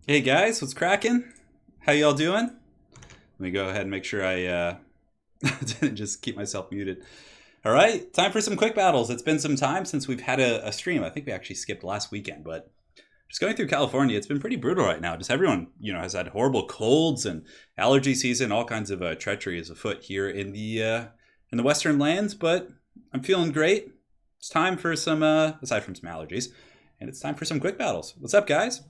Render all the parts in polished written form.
Hey guys, what's cracking? How y'all doing? Let me go ahead and make sure I didn't just keep myself muted. All right, time for some quick battles. It's been some time since we've had a stream. I think we actually skipped last weekend, but just going through California, it's been pretty brutal right now. Just everyone, has had horrible colds and allergy season. All kinds of treachery is afoot here in the Western lands, but I'm feeling great. It's time for some, aside from some allergies, and it's time for some quick battles. What's up, guys?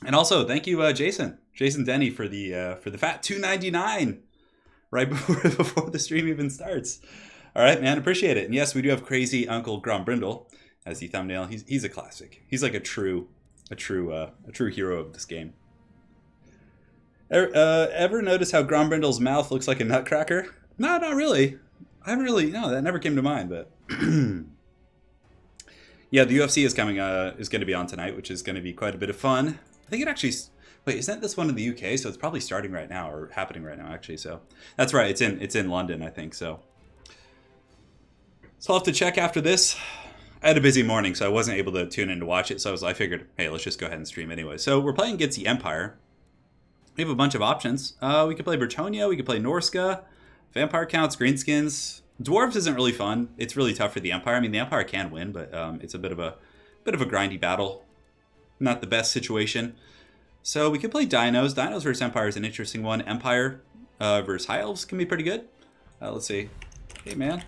And also, thank you, Jason Denny, for the fat $2.99 right before the stream even starts. All right, man, appreciate it. And yes, we do have Crazy Uncle Grombrindle as the thumbnail. He's a classic. He's like a true hero of this game. Ever notice how Grombrindle's mouth looks like a nutcracker? No, not really. I haven't really. No, that never came to mind. But yeah, the UFC is coming. Is going to be on tonight, which is going to be quite a bit of fun. I think it actually... Wait, isn't this one in the UK? So it's probably starting right now, or happening right now, actually. So that's right. It's in London, I think. So I'll have to check after this. I had a busy morning, so I wasn't able to tune in to watch it. So I figured, hey, let's just go ahead and stream anyway. So we're playing against the Empire. We have a bunch of options. We could play Bretonnia. We could play Norska. Vampire counts, greenskins. Dwarves isn't really fun. It's really tough for the Empire. I mean, the Empire can win, but it's a bit of a grindy battle. Not the best situation. So we could play Dinos. Dinos versus Empire is an interesting one. Empire versus High Elves can be pretty good. Let's see. Hey, man.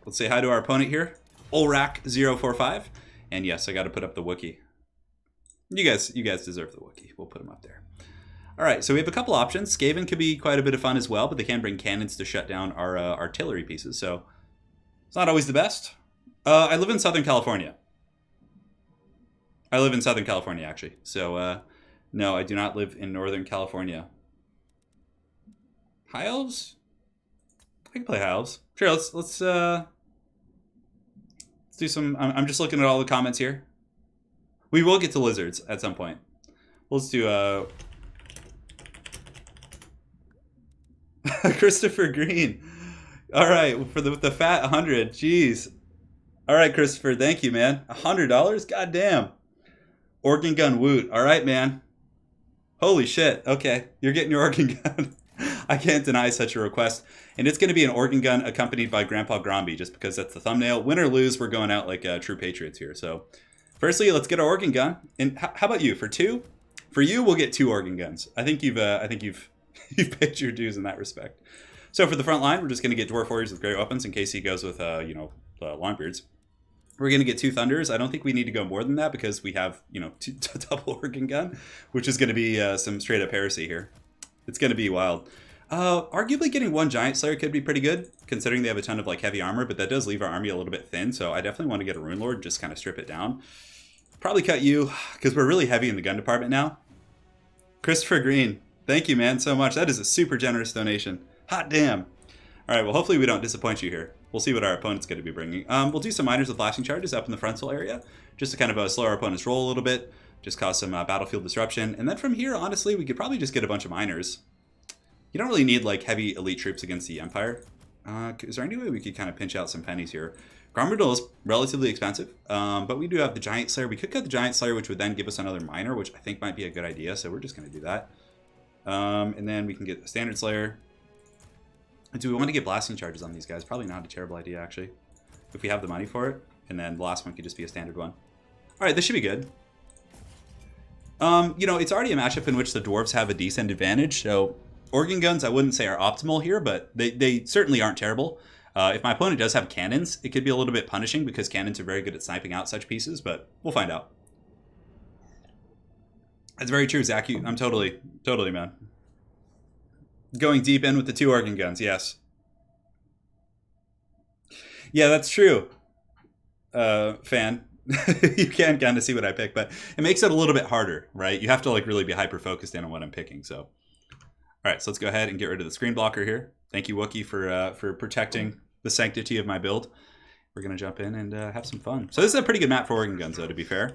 Let's say hi to our opponent here. Olrak045. And yes, I got to put up the Wookiee. You guys deserve the Wookiee. We'll put him up there. All right, so we have a couple options. Skaven could be quite a bit of fun as well, but they can bring cannons to shut down our artillery pieces. So it's not always the best. I live in Southern California. Actually. So, no, I do not live in Northern California. High Elves? I can play High Elves. Sure, let's do some... I'm just looking at all the comments here. We will get to lizards at some point. Let's do... Christopher Green. All right, for the fat 100. Jeez. All right, Christopher, thank you, man. $100? God damn. Organ gun woot. All right, man. Holy shit. Okay, you're getting your organ gun. I can't deny such a request. And it's going to be an organ gun accompanied by Grandpa Gromby, just because that's the thumbnail. Win or lose, we're going out like true patriots here. So, firstly, let's get our organ gun. And how about you? For two? For you, we'll get 2 organ guns. I think you've paid your dues in that respect. So for the front line, we're just going to get Dwarf Warriors with great weapons in case he goes with Longbeards. We're going to get 2 Thunders. I don't think we need to go more than that because we have, double organ gun, which is going to be some straight up heresy here. It's going to be wild. Arguably getting 1 Giant Slayer could be pretty good, considering they have a ton of heavy armor, but that does leave our army a little bit thin, so I definitely want to get a Rune Lord and just kind of strip it down. Probably cut you, because we're really heavy in the gun department now. Christopher Green, thank you, man, so much. That is a super generous donation. Hot damn. All right, well, hopefully we don't disappoint you here. We'll see what our opponent's going to be bringing. We'll do some miners with lasting charges up in the frontal area, just to kind of slow our opponent's roll a little bit, just cause some battlefield disruption. And then from here, honestly, we could probably just get a bunch of miners. You don't really need heavy elite troops against the Empire. Is there any way we could kind of pinch out some pennies here? Grombrindle is relatively expensive, but we do have the Giant Slayer. We could cut the Giant Slayer, which would then give us another miner, which I think might be a good idea, so we're just going to do that. And then we can get the Standard Slayer. Do we want to get blasting charges on these guys? Probably not a terrible idea, actually, if we have the money for it. And then the last one could just be a standard one. All right, this should be good. It's already a matchup in which the dwarves have a decent advantage. So organ guns, I wouldn't say are optimal here, but they certainly aren't terrible. If my opponent does have cannons, it could be a little bit punishing because cannons are very good at sniping out such pieces, but we'll find out. That's very true, Zach. I'm totally, man. Going deep in with the 2 organ guns, yes. Yeah, that's true. Fan. You can kind of see what I pick, but it makes it a little bit harder, right? You have to really be hyper-focused in on what I'm picking, so. All right, so let's go ahead and get rid of the screen blocker here. Thank you, Wookie, for protecting the sanctity of my build. We're going to jump in and have some fun. So this is a pretty good map for organ guns, though, to be fair.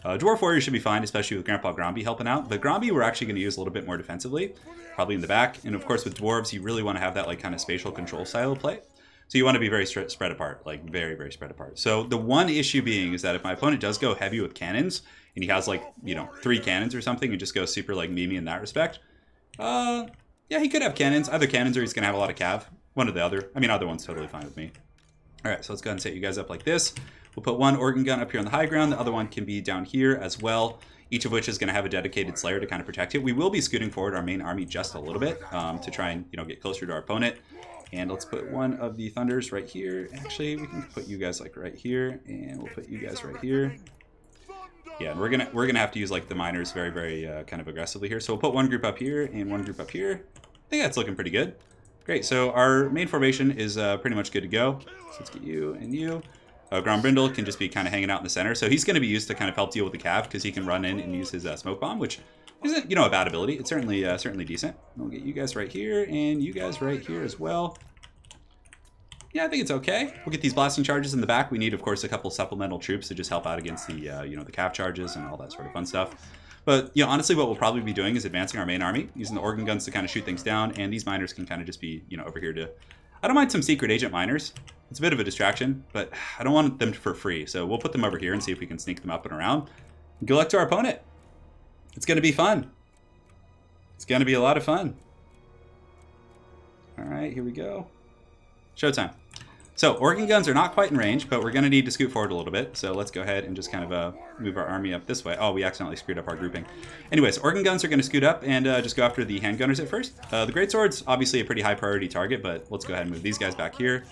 Dwarf Warrior should be fine, especially with Grandpa Gromby helping out. But Gromby we're actually going to use a little bit more defensively, probably in the back. And of course, with Dwarves, you really want to have that like kind of spatial control style of play. So you want to be very spread apart, like very, very spread apart. So the one issue being is that if my opponent does go heavy with cannons, and he has like, 3 cannons or something, and just goes super like memey in that respect, yeah, he could have cannons. Either cannons or he's going to have a lot of cav. One or the other. I mean, either one's totally fine with me. All right, so let's go ahead and set you guys up like this. We'll put one organ gun up here on the high ground. The other one can be down here as well, each of which is going to have a dedicated slayer to kind of protect it. We will be scooting forward our main army just a little bit to try and get closer to our opponent. And let's put one of the thunders right here. Actually, we can put you guys like right here, and we'll put you guys right here. Yeah, and we're gonna have to use like the miners very, very kind of aggressively here. So we'll put one group up here and one group up here. I think that's looking pretty good. Great, so our main formation is pretty much good to go. So let's get you and you. Grombrindle can just be kind of hanging out in the center. So he's going to be used to kind of help deal with the cav because he can run in and use his smoke bomb, which isn't, a bad ability. It's certainly decent. We'll get you guys right here and you guys right here as well. Yeah, I think it's okay. We'll get these blasting charges in the back. We need, of course, a couple supplemental troops to just help out against the, the cav charges and all that sort of fun stuff. But, honestly, what we'll probably be doing is advancing our main army, using the organ guns to kind of shoot things down, and these miners can kind of just be, over here to... I don't mind some secret agent miners. It's a bit of a distraction, but I don't want them for free, so we'll put them over here and see if we can sneak them up and around. Good luck to our opponent. It's going to be fun. It's going to be a lot of fun. All right, here we go. Showtime. So, organ guns are not quite in range, but we're going to need to scoot forward a little bit. So let's go ahead and just kind of move our army up this way. Oh, we accidentally screwed up our grouping. Anyways, organ guns are going to scoot up and just go after the handgunners at first. The greatsword's obviously a pretty high priority target, but let's go ahead and move these guys back here.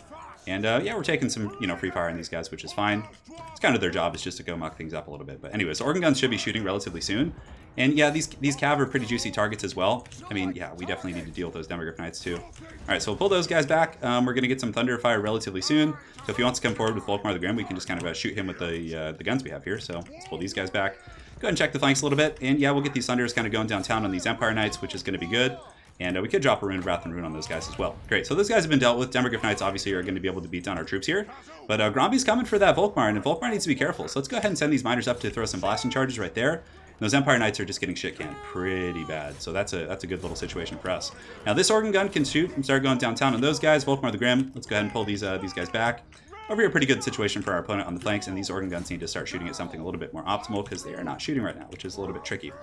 And yeah, we're taking some, free fire on these guys, which is fine. It's kind of their job, is just to go muck things up a little bit. But anyways, organ guns should be shooting relatively soon. And yeah, these cav are pretty juicy targets as well. I mean, yeah, we definitely need to deal with those Demogryph Knights too. All right, so we'll pull those guys back. We're going to get some Thunder Fire relatively soon. So if he wants to come forward with Volkmar the Grim, we can just kind of shoot him with the guns we have here. So let's pull these guys back. Go ahead and check the flanks a little bit. And yeah, we'll get these Thunders kind of going downtown on these Empire Knights, which is going to be good. And we could drop a Rune of Wrath and Rune on those guys as well. Great, so those guys have been dealt with. Demogryph Knights obviously are going to be able to beat down our troops here. But Gromby's coming for that Volkmar, and Volkmar needs to be careful. So let's go ahead and send these miners up to throw some blasting charges right there. And those Empire Knights are just getting shit canned pretty bad. So that's a good little situation for us. Now this organ gun can shoot and start going downtown on those guys. Volkmar the Grim, let's go ahead and pull these guys back. Over here, pretty good situation for our opponent on the flanks, and these organ guns need to start shooting at something a little bit more optimal because they are not shooting right now, which is a little bit tricky. A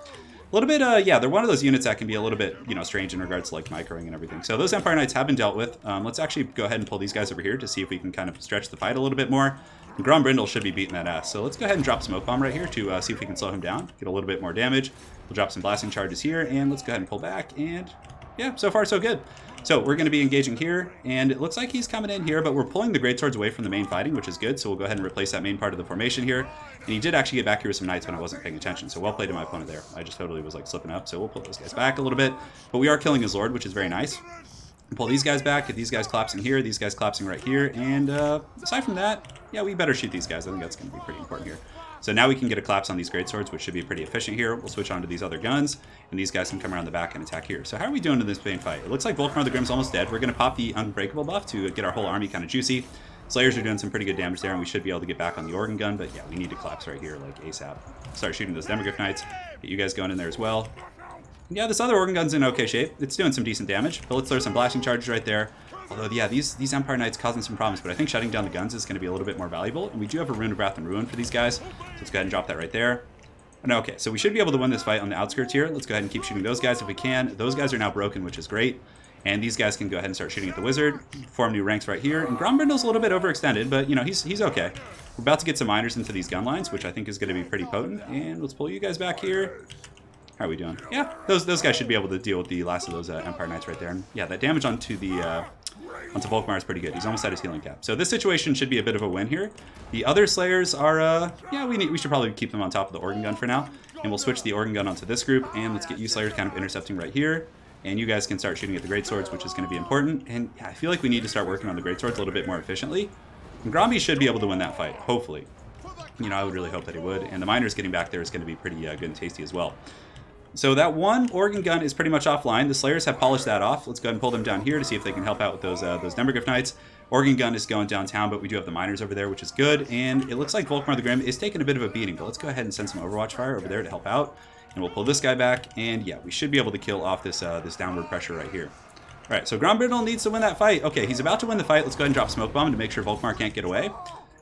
little bit, yeah, they're one of those units that can be a little bit, strange in regards to like microing and everything. So those Empire Knights have been dealt with. Let's actually go ahead and pull these guys over here to see if we can kind of stretch the fight a little bit more. And Grombrindle should be beating that ass. So let's go ahead and drop Smoke Bomb right here to see if we can slow him down, get a little bit more damage. We'll drop some blasting charges here, and let's go ahead and pull back. And yeah, so far so good. So we're going to be engaging here, and it looks like he's coming in here, but we're pulling the greatswords away from the main fighting, which is good. So we'll go ahead and replace that main part of the formation here. And he did actually get back here with some knights when I wasn't paying attention. So well played to my opponent there. I just totally was like slipping up. So we'll pull those guys back a little bit, but we are killing his lord, which is very nice. Pull these guys back, get these guys collapsing here, these guys collapsing right here, and aside from that, yeah, we better shoot these guys. I think that's going to be pretty important here. So now we can get a collapse on these greatswords, which should be pretty efficient here. We'll switch on to these other guns, and these guys can come around the back and attack here. So how are we doing in this main fight? It looks like Volkmar the Grim's almost dead. We're going to pop the Unbreakable buff to get our whole army kind of juicy. Slayers are doing some pretty good damage there, and we should be able to get back on the organ gun, but yeah, we need to collapse right here, like ASAP. Start shooting those Demogryph Knights, get you guys going in there as well. Yeah, this other organ gun's in okay shape. It's doing some decent damage, but let's throw some blasting charges right there. Although, yeah, these Empire Knights causing some problems, but I think shutting down the guns is going to be a little bit more valuable. And we do have a Rune of Wrath and Ruin for these guys. So let's go ahead and drop that right there. And okay, so we should be able to win this fight on the outskirts here. Let's go ahead and keep shooting those guys if we can. Those guys are now broken, which is great. And these guys can go ahead and start shooting at the wizard. Form new ranks right here. And Grombrindle's a little bit overextended, but, he's okay. We're about to get some miners into these gun lines, which I think is going to be pretty potent. And let's pull you guys back here. How are we doing? Yeah, those guys should be able to deal with the last of those Empire Knights right there. And yeah, that damage onto Volkmar is pretty good. He's almost at his healing cap. So this situation should be a bit of a win here. The other Slayers are, yeah, we should probably keep them on top of the organ gun for now. And we'll switch the organ gun onto this group. And let's get you Slayers kind of intercepting right here. And you guys can start shooting at the greatswords, which is going to be important. And yeah, I feel like we need to start working on the greatswords a little bit more efficiently. And Gromby should be able to win that fight, hopefully. I would really hope that he would. And the miners getting back there is going to be pretty good and tasty as well. So that one organ gun is pretty much offline. The Slayers have polished that off. Let's go ahead and pull them down here to see if they can help out with those Demogryph Knights. Organ gun is going downtown, but we do have the miners over there, which is good. And it looks like Volkmar the Grim is taking a bit of a beating, but let's go ahead and send some Overwatch fire over there to help out. And we'll pull this guy back, and yeah, we should be able to kill off this this downward pressure right here. All right, so Grombrindle needs to win that fight. Okay, he's about to win the fight. Let's go ahead and drop Smoke Bomb to make sure Volkmar can't get away.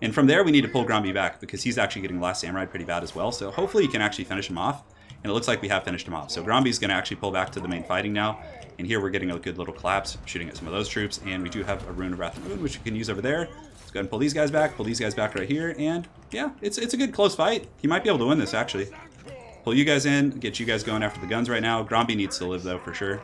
And from there, we need to pull Gromby back because he's actually getting Last Samurai pretty bad as well. So hopefully you can actually finish him off. And it looks like we have finished him off. So Gromby's going to actually pull back to the main fighting now. And here we're getting a good little collapse, shooting at some of those troops. And we do have a Rune of Wrath and Moon, which we can use over there. Let's go ahead and pull these guys back right here. And yeah, it's a good close fight. He might be able to win this, actually. Pull you guys in, get you guys going after the guns right now. Gromby needs to live, though, for sure.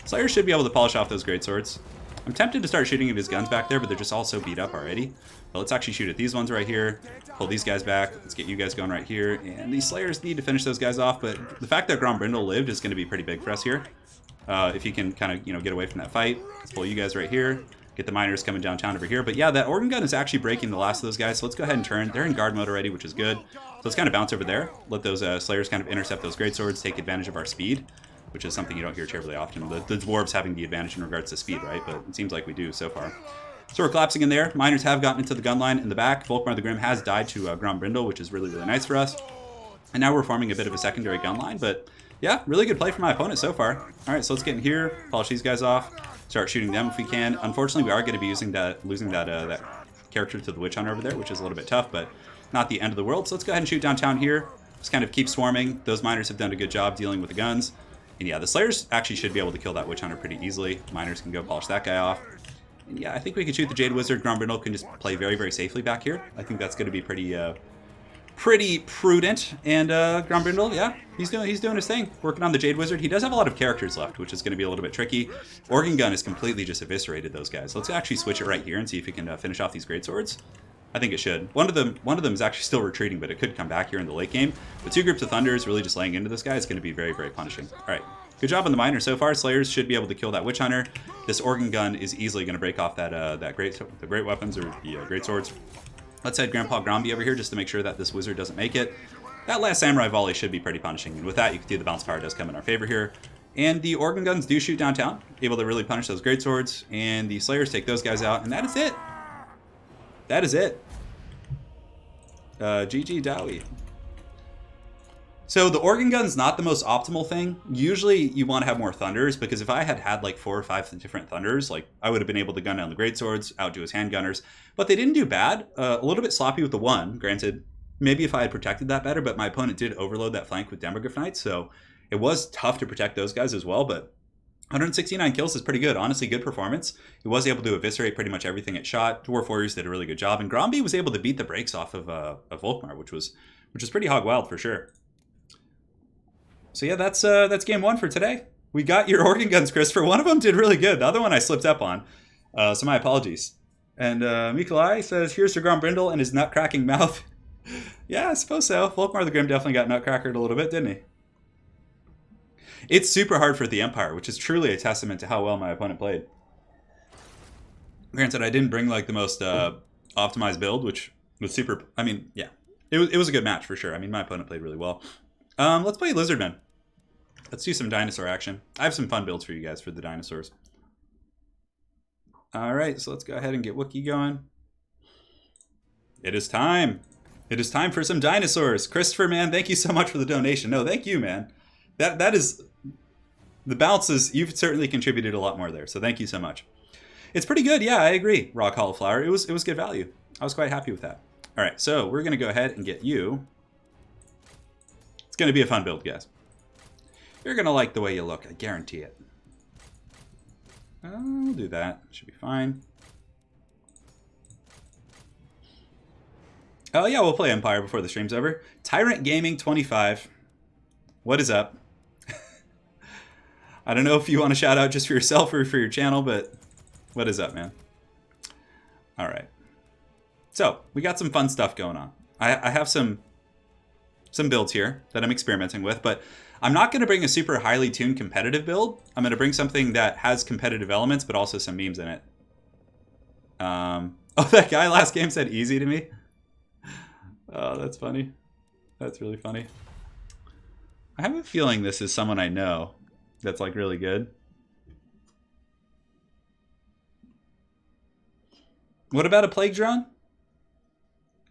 Slayer should be able to polish off those greatswords. I'm tempted to start shooting at his guns back there, but they're just all so beat up already. But let's actually shoot at these ones right here. Pull these guys back. Let's get you guys going right here. And these Slayers need to finish those guys off, but the fact that Grombrindle lived is going to be pretty big for us here. If he can kind of, get away from that fight. Let's pull you guys right here. Get the miners coming downtown over here. But yeah, that organ gun is actually breaking the last of those guys, so let's go ahead and turn. They're in guard mode already, which is good. So let's kind of bounce over there. Let those Slayers kind of intercept those greatswords, take advantage of our speed, which is something you don't hear terribly often. The dwarves having the advantage in regards to speed, right? But it seems like we do so far. So we're collapsing in there. Miners have gotten into the gun line in the back. Volkmar the Grim has died to Grombrindle, which is really, really nice for us. And now we're forming a bit of a secondary gun line. But yeah, really good play from my opponent so far. All right, so let's get in here, polish these guys off, start shooting them if we can. Unfortunately, we are going to be losing that character to the Witch Hunter over there, which is a little bit tough, but not the end of the world. So let's go ahead and shoot downtown here. Just kind of keep swarming. Those miners have done a good job dealing with the guns. And yeah, the Slayers actually should be able to kill that Witch Hunter pretty easily. Miners can go polish that guy off. And yeah, I think we can shoot the Jade Wizard. Grombrindle can just play very, very safely back here. I think that's going to be pretty prudent. And Grombrindle, yeah, he's doing his thing, working on the Jade Wizard. He does have a lot of characters left, which is going to be a little bit tricky. Organ Gun has completely just eviscerated those guys. Let's actually switch it right here and see if we can finish off these greatswords. I think it should. One of them is actually still retreating, but it could come back here in the late game. But two groups of Thunders really just laying into this guy is going to be very, very punishing. All right. Good job on the miner so far. Slayers should be able to kill that Witch Hunter. This Organ Gun is easily going to break off the great weapons or the great swords. Let's head Grandpa Gromby over here just to make sure that this wizard doesn't make it. That last Samurai volley should be pretty punishing. And with that, you can see the bounce power does come in our favor here. And the Organ Guns do shoot downtown, able to really punish those great swords. And the Slayers take those guys out. And that is it. That is it. GG Dowie. So the Organ Gun's not the most optimal thing. Usually you want to have more Thunders, because if I had like 4 or 5 different Thunders, like I would have been able to gun down the greatswords, outdo his handgunners. But they didn't do bad. A little bit sloppy with the one, granted. Maybe if I had protected that better, but my opponent did overload that flank with Demogryph Knights, so it was tough to protect those guys as well, but 169 kills is pretty good. Honestly, good performance. He was able to eviscerate pretty much everything it shot. Dwarf Warriors did a really good job, and Gromby was able to beat the brakes off of Volkmar, which was pretty hog wild for sure. So yeah, that's game 1 for today. We got your Organ Guns, Christopher. One of them did really good. The other one I slipped up on, so my apologies. And Mikolai says, here's to Grombrindle and his nut-cracking mouth. Yeah, I suppose so. Volkmar the Grim definitely got nut-crackered a little bit, didn't he? It's super hard for the Empire, which is truly a testament to how well my opponent played. Granted, I didn't bring like the most optimized build, which was super... I mean, yeah. It was a good match for sure. I mean, my opponent played really well. Let's play Lizardmen. Let's do some dinosaur action. I have some fun builds for you guys for the dinosaurs. Alright, so let's go ahead and get Wookiee going. It is time. It is time for some dinosaurs. Christopher, man, thank you so much for the donation. No, thank you, man. That is... The bounces, you've certainly contributed a lot more there, so thank you so much. It's pretty good, yeah, I agree, Raw Cauliflower. It was good value. I was quite happy with that. Alright, so we're going to go ahead and get you. It's going to be a fun build, guys. You're going to like the way you look, I guarantee it. I'll do that. Should be fine. Oh yeah, we'll play Empire before the stream's over. Tyrant Gaming 25. What is up? I don't know if you want to shout out just for yourself or for your channel, but what is up, man? All right. So we got some fun stuff going on. I have some builds here that I'm experimenting with, but I'm not going to bring a super highly tuned competitive build. I'm going to bring something that has competitive elements, but also some memes in it. Oh, that guy last game said easy to me. Oh, that's funny. That's really funny. I have a feeling this is someone I know that's like really good. What about a Plague Drone?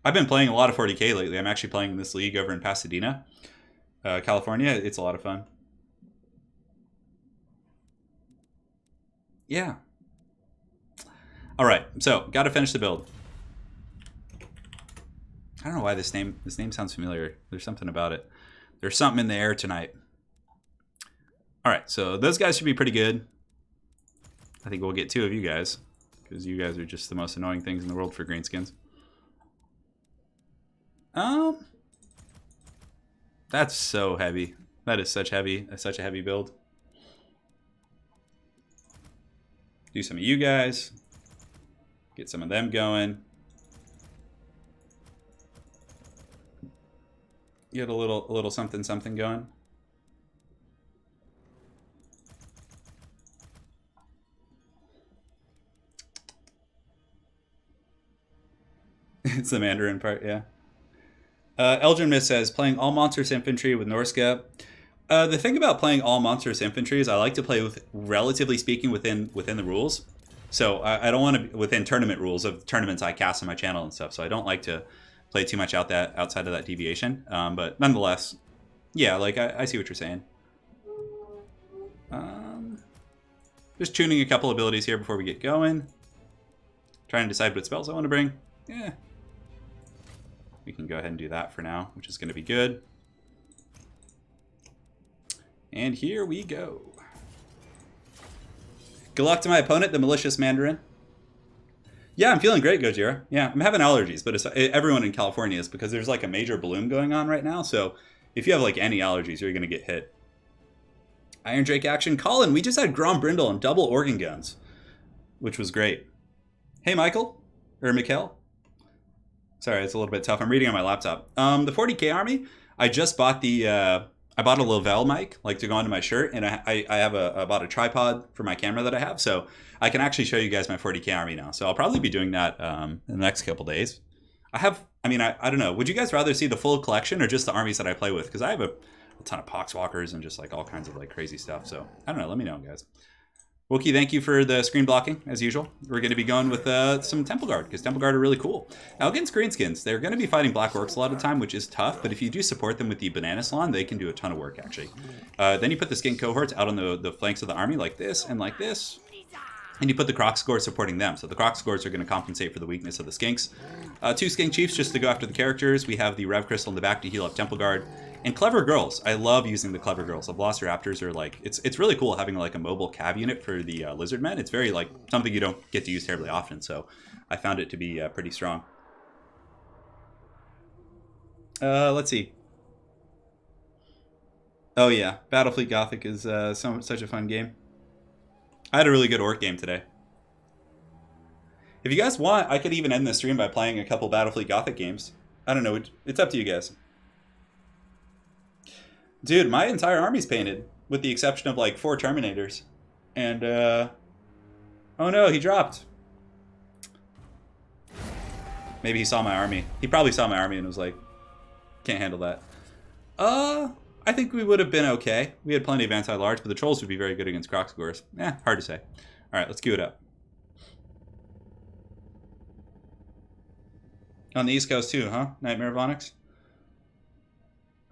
I've been playing a lot of 40k lately. I'm actually playing this league over in Pasadena, California. It's a lot of fun. Yeah. All right, so got to finish the build. I don't know why this name sounds familiar. There's something about it. There's something in the air tonight. All right, so those guys should be pretty good. I think we'll get 2 of you guys because you guys are just the most annoying things in the world for greenskins. That's so heavy. That is such a heavy build. Do some of you guys. Get some of them going. Get a little something going. It's the Mandarin part, yeah. Elgin Miss says, playing all monstrous infantry with Norska. The thing about playing all monstrous infantry is I like to play with, relatively speaking, within the rules. So I don't want to, within tournament rules of tournaments I cast on my channel and stuff. So I don't like to play too much outside of that deviation. But nonetheless, yeah, like I see what you're saying. Just tuning a couple abilities here before we get going. Trying to decide what spells I want to bring. Yeah. We can go ahead and do that for now, which is going to be good. And here we go. Good luck to my opponent, the Malicious Mandarin. Yeah, I'm feeling great, Gojira. Yeah, I'm having allergies, but everyone in California is because there's like a major bloom going on right now. So if you have like any allergies, you're going to get hit. Iron Drake action. Colin, we just had Grom Brindle and double organ guns, which was great. Hey, Michael. Or Mikkel. Sorry, it's a little bit tough. I'm reading on my laptop. The 40k army, I just bought the... I bought a Lovell mic, like to go onto my shirt, and I bought a tripod for my camera that I have, so I can actually show you guys my 40k army now. So I'll probably be doing that in the next couple days. I don't know. Would you guys rather see the full collection or just the armies that I play with? Because I have a ton of Poxwalkers and just like all kinds of like crazy stuff. So I don't know. Let me know, guys. Wookie, thank you for the screen blocking, as usual. We're going to be going with some Temple Guard, because Temple Guard are really cool. Now, against Greenskins, they're going to be fighting Black Orcs a lot of the time, which is tough, but if you do support them with the Banana Salon, they can do a ton of work, actually. Then you put the Skink Cohorts out on the flanks of the army, like this, and you put the Croc Scores supporting them. So the Croc Scores are going to compensate for the weakness of the Skinks. 2 Skink Chiefs just to go after the characters. We have the Rev Crystal in the back to heal up Temple Guard. And Clever Girls. I love using the Clever Girls. The Velociraptors are like, it's really cool having like a mobile cav unit for the Lizard Men. It's very like something you don't get to use terribly often, so I found it to be pretty strong. Let's see. Oh yeah, Battlefleet Gothic is such a fun game. I had a really good Orc game today. If you guys want, I could even end the stream by playing a couple Battlefleet Gothic games. I don't know, it's up to you guys. Dude, my entire army's painted, with the exception of like 4 Terminators. And, oh no, he dropped. Maybe he saw my army. He probably saw my army and was like, can't handle that. I think we would have been okay. We had plenty of anti-large, but the Trolls would be very good against Croc Scores. Hard to say. Alright, let's queue it up. On the East Coast too, huh? Nightmare of Onyx?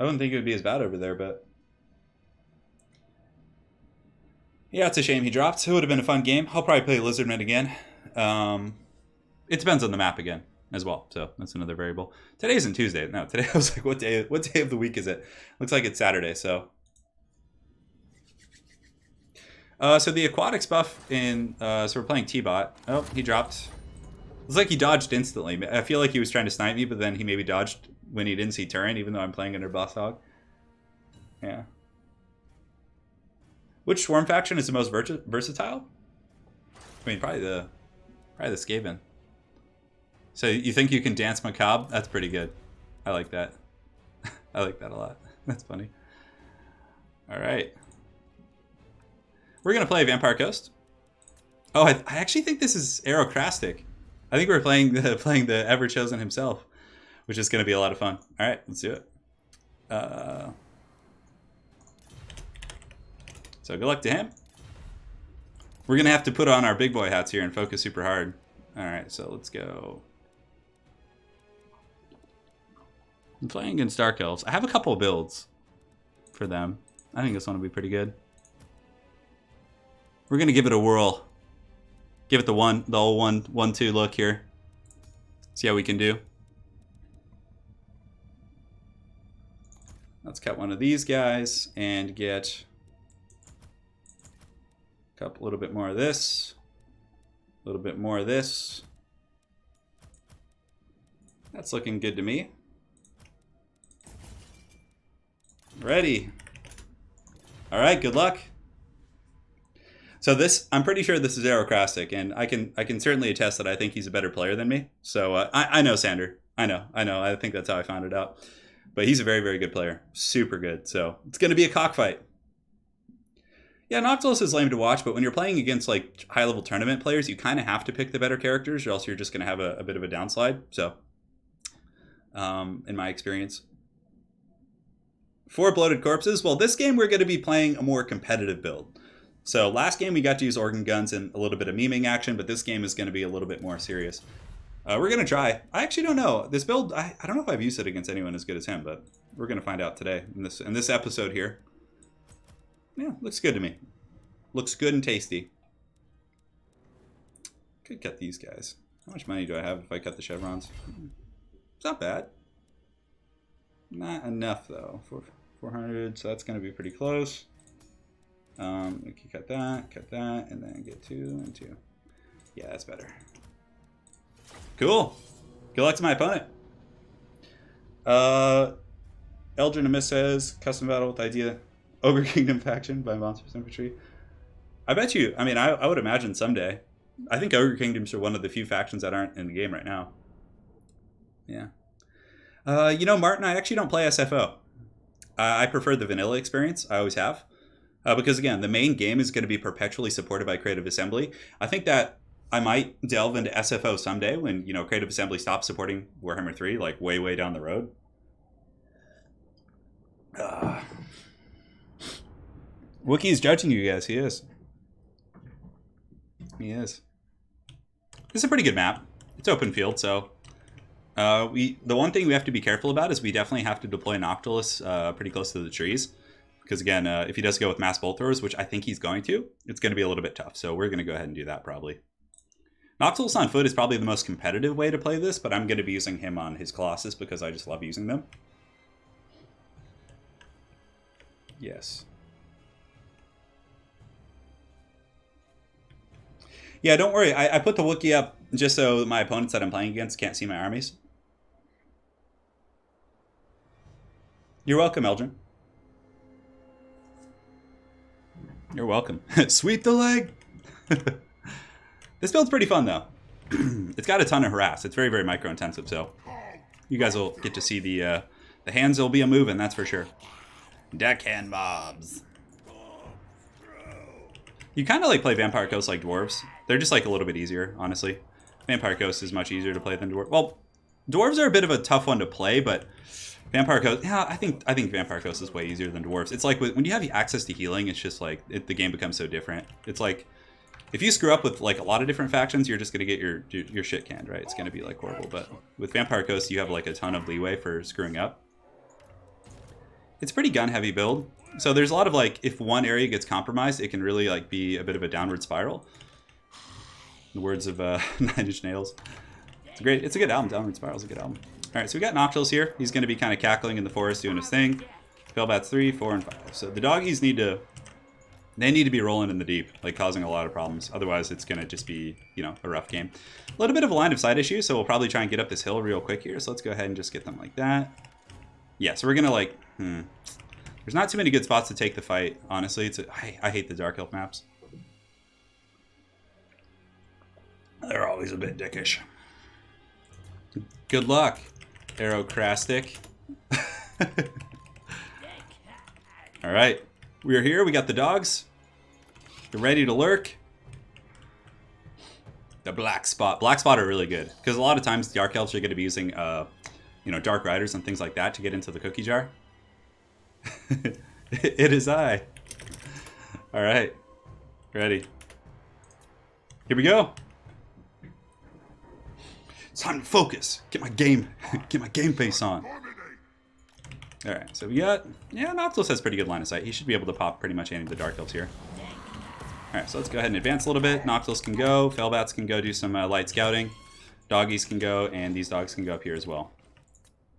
I wouldn't think it would be as bad over there, but... yeah, it's a shame he dropped. It would have been a fun game. I'll probably play Lizardmen again. It depends on the map again as well, so that's another variable. Today isn't Tuesday. No, today I was like, what day of the week is it? Looks like it's Saturday, so... so the aquatics buff in... so we're playing T-Bot. Oh, he dropped. It's like he dodged instantly. I feel like he was trying to snipe me, but then he maybe dodged when he didn't see Turin, even though I'm playing under Boss Hog. Yeah. Which Swarm faction is the most versatile? I mean, probably the Skaven. So you think you can dance macabre? That's pretty good. I like that. I like that a lot. That's funny. All right. We're going to play Vampire Coast. Oh, I actually think this is Aerocrastic. I think we're playing the Ever-Chosen himself, which is going to be a lot of fun. All right, let's do it. So good luck to him. We're going to have to put on our big boy hats here and focus super hard. All right, so let's go. I'm playing against Dark Elves. I have a couple of builds for them. I think this one will be pretty good. We're going to give it a whirl. Give it the old 1-2 look here. See how we can do. Let's cut one of these guys and get a little bit more of this. A little bit more of this. That's looking good to me. Ready. All right, good luck. So this, I'm pretty sure this is Aerocrastic, and I can certainly attest that I think he's a better player than me. So I know Sander. I know. I think that's how I found it out. But he's a very, very good player. Super good. So it's going to be a cockfight. Yeah, Noctilus is lame to watch, but when you're playing against like high-level tournament players, you kind of have to pick the better characters, or else you're just going to have a bit of a downslide. So, in my experience. 4 bloated corpses. Well, this game we're going to be playing a more competitive build. So last game we got to use organ guns and a little bit of memeing action, but this game is going to be a little bit more serious. We're going to try. I actually don't know. This build, I don't know if I've used it against anyone as good as him, but we're going to find out today in this episode here. Yeah, looks good to me. Looks good and tasty. Could cut these guys. How much money do I have if I cut the chevrons? It's not bad. Not enough though. 400, so that's going to be pretty close. We can cut that, and then get 2 and 2. Yeah, that's better. Cool. Good luck to my opponent. Eldrin Amiss says, custom battle with idea. Ogre Kingdom faction by Monsters Infantry. I bet you, I mean, I would imagine someday. I think Ogre Kingdoms are one of the few factions that aren't in the game right now. Yeah. You know, Martin, I actually don't play SFO. I prefer the vanilla experience. I always have. Because, again, the main game is going to be perpetually supported by Creative Assembly. I think that I might delve into SFO someday when, you know, Creative Assembly stops supporting Warhammer 3, like, way, way down the road. Wookiee's judging you guys. He is. He is. It's a pretty good map. It's open field, so... the one thing we have to be careful about is we definitely have to deploy Noctilus pretty close to the trees. Because again, if he does go with mass bolt throwers, which I think he's going to, it's going to be a little bit tough. So we're going to go ahead and do that probably. Noctilus on foot is probably the most competitive way to play this, but I'm going to be using him on his Colossus because I just love using them. Yes. Yeah, don't worry. I put the Wookiee up just so my opponents that I'm playing against can't see my armies. You're welcome, Eldrin. You're welcome. Sweep the leg! This build's pretty fun, though. It's got a ton of harass. It's very, very micro-intensive, so you guys will get to see the hands will be a moving, that's for sure. Deckhand mobs. You kind of like play Vampire Coast like Dwarves. They're just like a little bit easier, honestly. Vampire Coast is much easier to play than Dwarves. Well, Dwarves are a bit of a tough one to play, but Vampire Coast, yeah, I think Vampire Coast is way easier than Dwarves. It's like when you have access to healing, it's just like the game becomes so different. It's like if you screw up with like a lot of different factions, you're just gonna get your shit canned, right? It's gonna be like horrible. But with Vampire Coast, you have like a ton of leeway for screwing up. It's a pretty gun heavy build, so there's a lot of like if one area gets compromised, it can really like be a bit of a downward spiral. In the words of 9 Inch Nails. It's a good album. Downward Spiral's a good album. All right, so we got Noctilus here. He's going to be kind of cackling in the forest doing his thing. Spellbats 3, 4, and 5. So the doggies need to be rolling in the deep, like causing a lot of problems. Otherwise, it's going to just be, you know, a rough game. A little bit of a line of sight issue, so we'll probably try and get up this hill real quick here. So let's go ahead and just get them like that. Yeah, so we're going to like, there's not too many good spots to take the fight, honestly. I hate the Dark Elf maps. They're always a bit dickish. Good luck, Aerocrastic. All right, we are here. We got the dogs. They're ready to lurk. The Black Spot. Black Spot are really good because a lot of times the Dark Elves are going to be using, you know, Dark Riders and things like that to get into the cookie jar. It is I. All right. Ready. Here we go. It's time to focus. Get my game face on. All right, so we got, Noctilus has pretty good line of sight. He should be able to pop pretty much any of the Dark Elves here. All right, so let's go ahead and advance a little bit. Noctilus can go, Felbats can go do some light scouting. Doggies can go, and these dogs can go up here as well.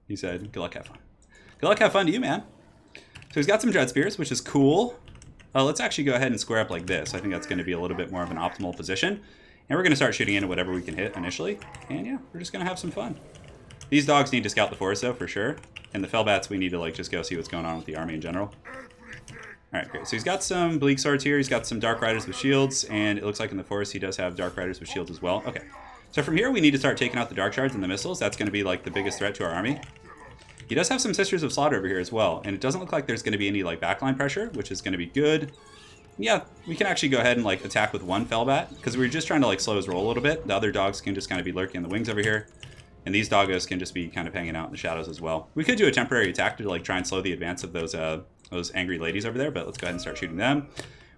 He said, good luck, have fun. Good luck, have fun to you, man. So he's got some Dread Spears, which is cool. Let's actually go ahead and square up like this. I think that's going to be a little bit more of an optimal position. And we're going to start shooting into whatever we can hit initially. And yeah, we're just going to have some fun. These dogs need to scout the forest, though, for sure. And the Felbats, we need to like just go see what's going on with the army in general. Alright, great. So he's got some Bleak Swords here. He's got some Dark Riders with shields. And it looks like in the forest he does have Dark Riders with shields as well. Okay. So from here we need to start taking out the Dark Shards and the missiles. That's going to be like the biggest threat to our army. He does have some Sisters of Slaughter over here as well. And it doesn't look like there's going to be any like backline pressure, which is going to be good. Yeah, we can actually go ahead and like attack with one Felbat. Because we're just trying to like slow his roll a little bit. The other dogs can just kind of be lurking in the wings over here. And these doggos can just be kind of hanging out in the shadows as well. We could do a temporary attack to like try and slow the advance of those angry ladies over there, but let's go ahead and start shooting them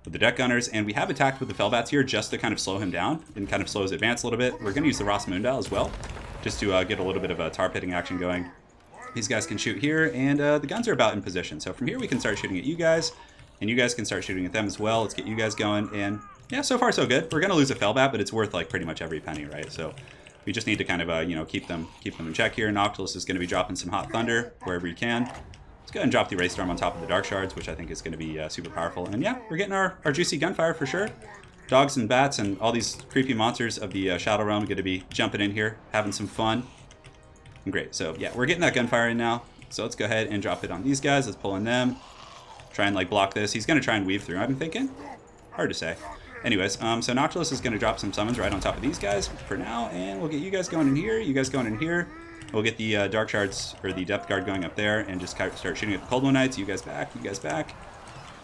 with the deck gunners. And we have attacked with the Felbats here just to kind of slow him down and kind of slow his advance a little bit. We're going to use the Ross Moondal as well, just to get a little bit of a tar pitting action going. These guys can shoot here, and the guns are about in position. So from here we can start shooting at you guys, and you guys can start shooting at them as well. Let's get you guys going, and yeah, so far so good. We're going to lose a Felbat, but it's worth like pretty much every penny, right? So we just need to kind of, keep them in check here. Noctilus is going to be dropping some Hot Thunder wherever he can. Let's go ahead and drop the Ray Storm on top of the Dark Shards, which I think is going to be super powerful. And yeah, we're getting our juicy gunfire for sure. Dogs and bats and all these creepy monsters of the Shadow Realm are going to be jumping in here, having some fun. And great. So yeah, we're getting that gunfire in now. So let's go ahead and drop it on these guys. Let's pull in them. Try and like block this. He's going to try and weave through, I'm thinking. Hard to say. Anyways, so Noctilus is going to drop some summons right on top of these guys for now, and we'll get you guys going in here, you guys going in here. We'll get the Dark Shards, or the Depth Guard going up there, and just start shooting at the Cold One Knights. You guys back, you guys back.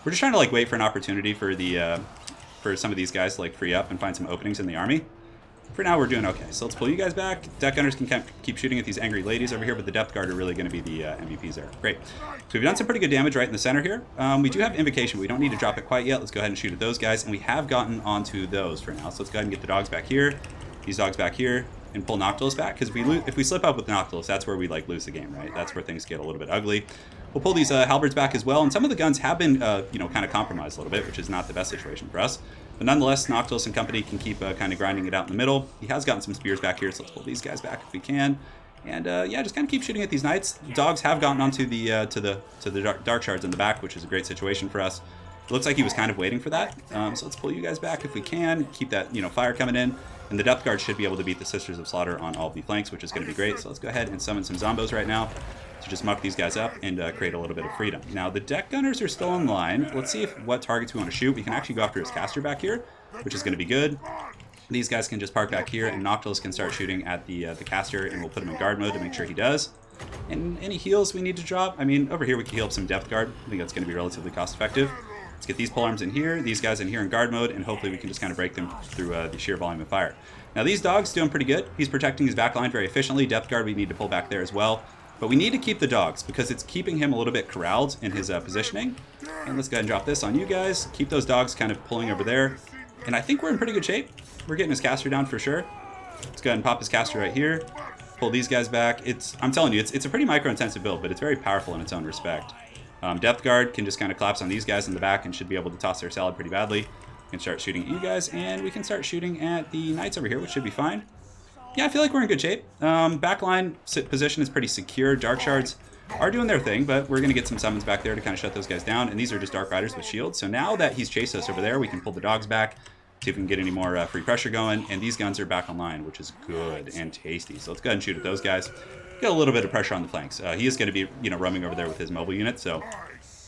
We're just trying to like wait for an opportunity for the for some of these guys to like free up and find some openings in the army. For now, we're doing okay. So let's pull you guys back. Deck Gunners can keep shooting at these angry ladies over here, but the Depth Guard are really going to be the MVPs there. Great. So we've done some pretty good damage right in the center here. We do have Invocation. We don't need to drop it quite yet. Let's go ahead and shoot at those guys, and we have gotten onto those for now. So let's go ahead and get the dogs back here, these dogs back here, and pull Noctilus back, because if we slip up with Noctilus, that's where we like lose the game, right? That's where things get a little bit ugly. We'll pull these halberds back as well, and some of the guns have been, kind of compromised a little bit, which is not the best situation for us. But nonetheless, Noctilus and company can keep kind of grinding it out in the middle. He has gotten some spears back here, so let's pull these guys back if we can. And yeah, just kind of keep shooting at these knights. The dogs have gotten onto the to the dark shards in the back, which is a great situation for us. It looks like he was kind of waiting for that. So let's pull you guys back if we can. Keep that fire coming in. And the Depth Guard should be able to beat the Sisters of Slaughter on all the flanks, which is going to be great. So let's go ahead and summon some Zombos right now to just muck these guys up and create a little bit of freedom. Now, the Deck Gunners are still in line. Let's see what targets we want to shoot. We can actually go after his caster back here, which is going to be good. These guys can just park back here, and Noctilus can start shooting at the caster, and we'll put him in guard mode to make sure he does. And any heals we need to drop, I mean, over here we can heal up some Depth Guard. I think that's going to be relatively cost effective. Let's get these polearms in here, these guys in here in guard mode, and hopefully we can just kind of break them through the sheer volume of fire. Now these dogs doing pretty good. He's protecting his back line very efficiently. Depth Guard we need to pull back there as well. But we need to keep the dogs because it's keeping him a little bit corralled in his positioning. And let's go ahead and drop this on you guys. Keep those dogs kind of pulling over there. And I think we're in pretty good shape. We're getting his caster down for sure. Let's go ahead and pop his caster right here. Pull these guys back. I'm telling you, it's a pretty micro-intensive build, but it's very powerful in its own respect. Depth Guard can just kind of collapse on these guys in the back and should be able to toss their salad pretty badly. We can start shooting at you guys, and we can start shooting at the knights over here, which should be fine. Yeah, I feel like we're in good shape. Backline position is pretty secure. Dark Shards are doing their thing, but we're going to get some summons back there to kind of shut those guys down, and these are just Dark Riders with shields. So now that he's chased us over there, we can pull the dogs back, see if we can get any more free pressure going, and these guns are back online, which is good and tasty. So let's go ahead and shoot at those guys. Get a little bit of pressure on the flanks. He is going to be, roaming over there with his mobile unit, so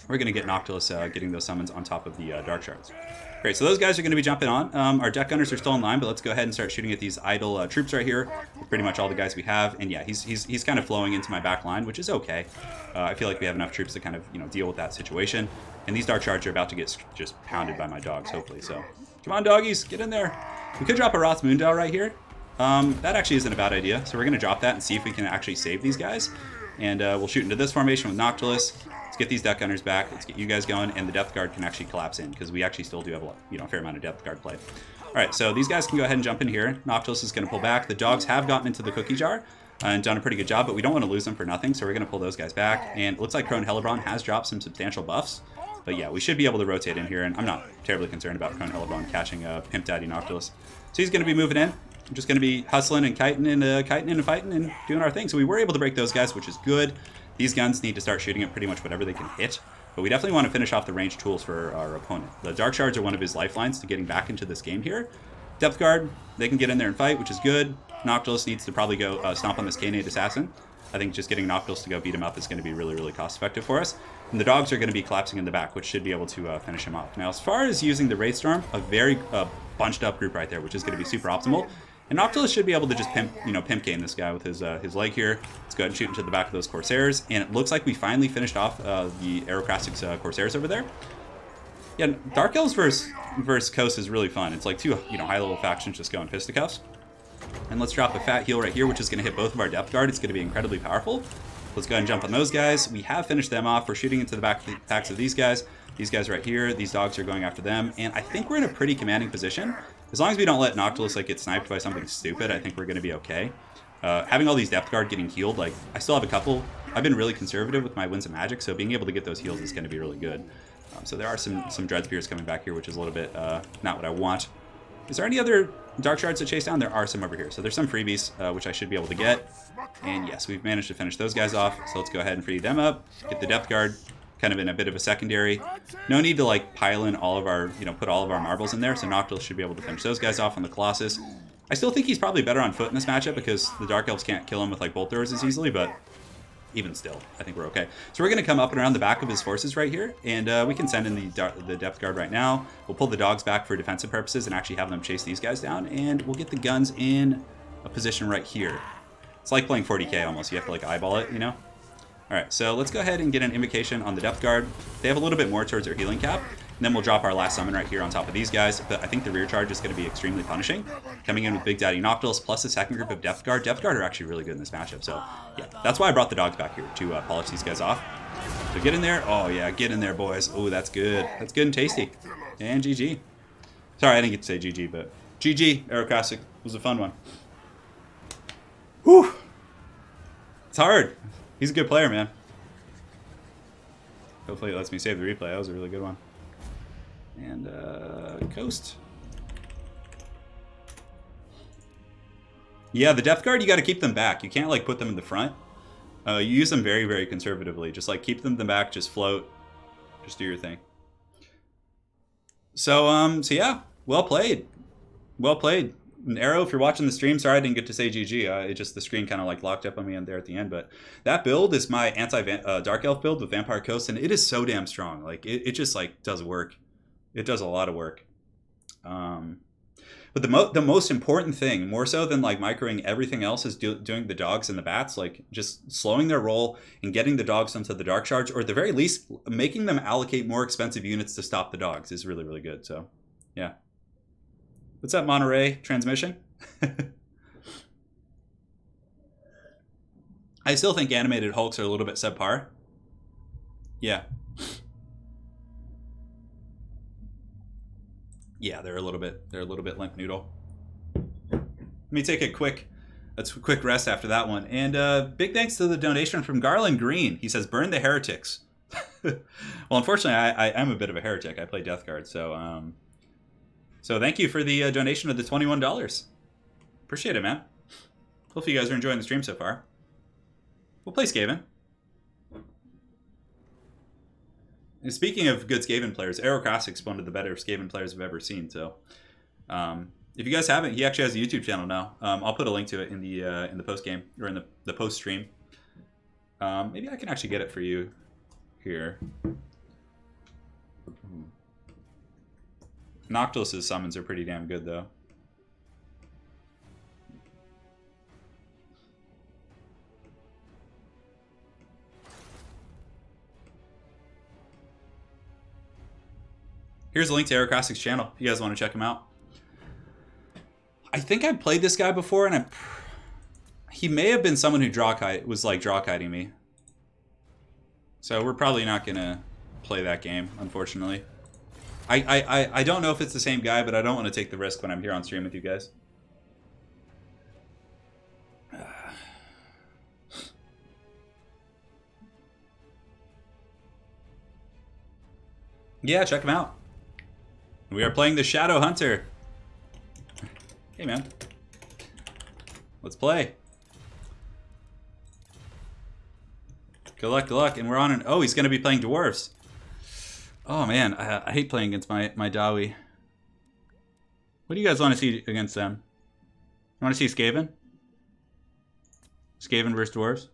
we're going to get Noctilus getting those summons on top of the Dark Shards. Great, so those guys are going to be jumping on. Our Deck Gunners are still in line, but let's go ahead and start shooting at these idle troops right here. With pretty much all the guys we have, and yeah, he's kind of flowing into my back line, which is okay. I feel like we have enough troops to kind of deal with that situation. And these Dark Shards are about to get just pounded by my dogs, hopefully. So come on, doggies, get in there. We could drop a Roth Moondal right here. That actually isn't a bad idea. So we're going to drop that and see if we can actually save these guys. And we'll shoot into this formation with Noctilus. Let's get these Death Gunners back. Let's get you guys going, and the Depth Guard can actually collapse in, because we actually still do have a fair amount of Depth Guard play. All right, so these guys can go ahead and jump in here. Noctilus is going to pull back. The dogs have gotten into the cookie jar and done a pretty good job, but we don't want to lose them for nothing, so we're going to pull those guys back. And it looks like Crone Hellebron has dropped some substantial buffs. But yeah, we should be able to rotate in here, and I'm not terribly concerned about Crone Hellebron catching Pimp Daddy Noctilus. So he's going to be moving in. We're just going to be hustling and kiting and fighting and doing our thing. So we were able to break those guys, which is good. These guns need to start shooting at pretty much whatever they can hit. But we definitely want to finish off the ranged tools for our opponent. The Dark Shards are one of his lifelines to getting back into this game here. Depth Guard, they can get in there and fight, which is good. Noctilus needs to probably go stomp on this K-Nade Assassin. I think just getting Noctilus to go beat him up is going to be really, really cost effective for us. And the dogs are going to be collapsing in the back, which should be able to finish him off. Now, as far as using the Wraith Storm, a very bunched up group right there, which is going to be super optimal. And Noctilus should be able to just pimp game this guy with his leg here. Let's go ahead and shoot into the back of those Corsairs. And it looks like we finally finished off the Aerocrastics Corsairs over there. Yeah, Dark Elves versus Coast is really fun. It's like two high-level factions just going fisticuffs. And let's drop a fat heal right here, which is going to hit both of our Depth Guard. It's going to be incredibly powerful. Let's go ahead and jump on those guys. We have finished them off. We're shooting into the backs of these guys. These guys right here. These dogs are going after them. And I think we're in a pretty commanding position. As long as we don't let Noctilus get sniped by something stupid, I think we're going to be okay. Having all these Depth Guard getting healed, I still have a couple. I've been really conservative with my Winds of Magic, so being able to get those heals is going to be really good. So there are some Dread Spears coming back here, which is a little bit not what I want. Is there any other Dark Shards to chase down? There are some over here. So there's some freebies, which I should be able to get. And yes, we've managed to finish those guys off. So let's go ahead and free them up. Get the Depth Guard kind of in a bit of a secondary. No need to pile in all of our, put all of our marbles in there. So Noctilus should be able to finish those guys off on the Colossus. I still think he's probably better on foot in this matchup because the Dark Elves can't kill him with bolt throwers as easily, but even still, I think we're okay. So we're going to come up and around the back of his forces right here, and we can send in the Depth Guard right now. We'll pull the dogs back for defensive purposes and actually have them chase these guys down, and we'll get the guns in a position right here. It's like playing 40k almost. You have to eyeball it, All right, so let's go ahead and get an invocation on the Depth Guard. They have a little bit more towards their healing cap. And then we'll drop our last summon right here on top of these guys. But I think the rear charge is going to be extremely punishing. Coming in with Big Daddy Noctilus plus the second group of Depth Guard. Depth Guard are actually really good in this matchup. So yeah, that's why I brought the dogs back here to polish these guys off. So get in there. Oh yeah, get in there, boys. Oh, that's good. That's good and tasty. And GG. Sorry, I didn't get to say GG, but GG, Aerocrastic. Was a fun one. Whew. It's hard. He's a good player, man. Hopefully it lets me save the replay. That was a really good one. And Coast. Yeah, the Depth Guard, you got to keep them back. You can't put them in the front. You use them very, very conservatively. Just keep them in the back, just float. Just do your thing. So yeah, well played. Well played. And Arrow, if you're watching the stream, sorry I didn't get to say GG. It just, the screen kind of locked up on me there at the end. But that build is my anti-Dark Elf build with Vampire Coast, and it is so damn strong. It just does work. It does a lot of work. But the most important thing, more so than microing everything else, is doing the dogs and the bats, just slowing their roll and getting the dogs onto the Dark Shards, or at the very least, making them allocate more expensive units to stop the dogs is really, really good. So, yeah. What's up, Monterey transmission? I still think animated Hulks are a little bit subpar. Yeah. Yeah, they're a little bit limp noodle. Let me take a quick rest after that one. And big thanks to the donation from Garland Green. He says, "Burn the heretics." Well, unfortunately, I am a bit of a heretic. I play Death Guard, so so thank you for the donation of the $21. Appreciate it, man. Hopefully you guys are enjoying the stream so far. We'll play Skaven. And speaking of good Skaven players, Aerocrastics one of the better Skaven players I've ever seen. So, if you guys haven't, he actually has a YouTube channel now. I'll put a link to it in the post game or in the post stream. Maybe I can actually get it for you here. Noctilus's summons are pretty damn good though. Here's a link to Aerocrastics' channel if you guys want to check him out. I think I played this guy before, and he may have been someone who was draw kiting me. So we're probably not going to play that game, unfortunately. I don't know if it's the same guy, but I don't want to take the risk when I'm here on stream with you guys. Yeah, check him out. We are playing the Shadow Hunter. Hey, man. Let's play. Good luck, good luck. And we're on an... Oh, he's going to be playing Dwarves. Oh, man. I hate playing against my Dawi. What do you guys want to see against them? You want to see Skaven? Skaven versus Dwarves?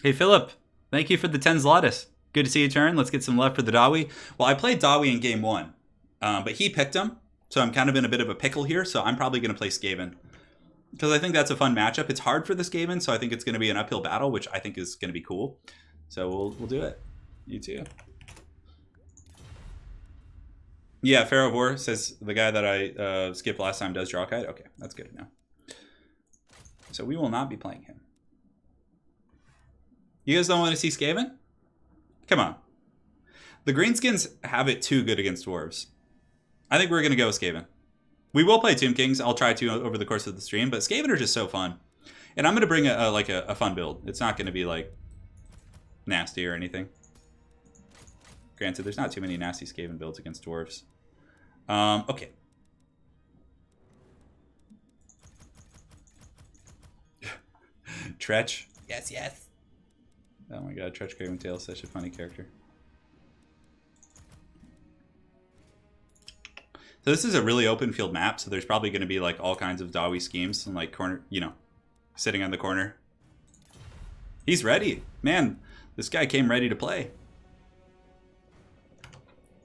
Hey, Philip. Thank you for the 10 Zlatus. Good to see you, Turin. Let's get some love for the Dawi. Well, I played Dawi in game 1. But he picked him. So I'm kind of in a bit of a pickle here. So I'm probably going to play Skaven. Because I think that's a fun matchup. It's hard for the Skaven, so I think it's going to be an uphill battle, which I think is going to be cool. So we'll do it. You too. Yeah, Pharaoh of War says the guy that I skipped last time does draw kite. Okay, that's good to know. So we will not be playing him. You guys don't want to see Skaven? Come on. The Greenskins have it too good against Dwarves. I think we're going to go with Skaven. We will play Tomb Kings. I'll try to over the course of the stream, but Skaven are just so fun. And I'm going to bring a fun build. It's not going to be like nasty or anything. Granted, there's not too many nasty Skaven builds against Dwarves. Okay. Tretch. Yes, yes. Oh my god, Tretch Craventail is such a funny character. So this is a really open field map, so there's probably going to be like all kinds of Dawi schemes and like corner, you know, sitting on the corner. He's ready. Man, this guy came ready to play.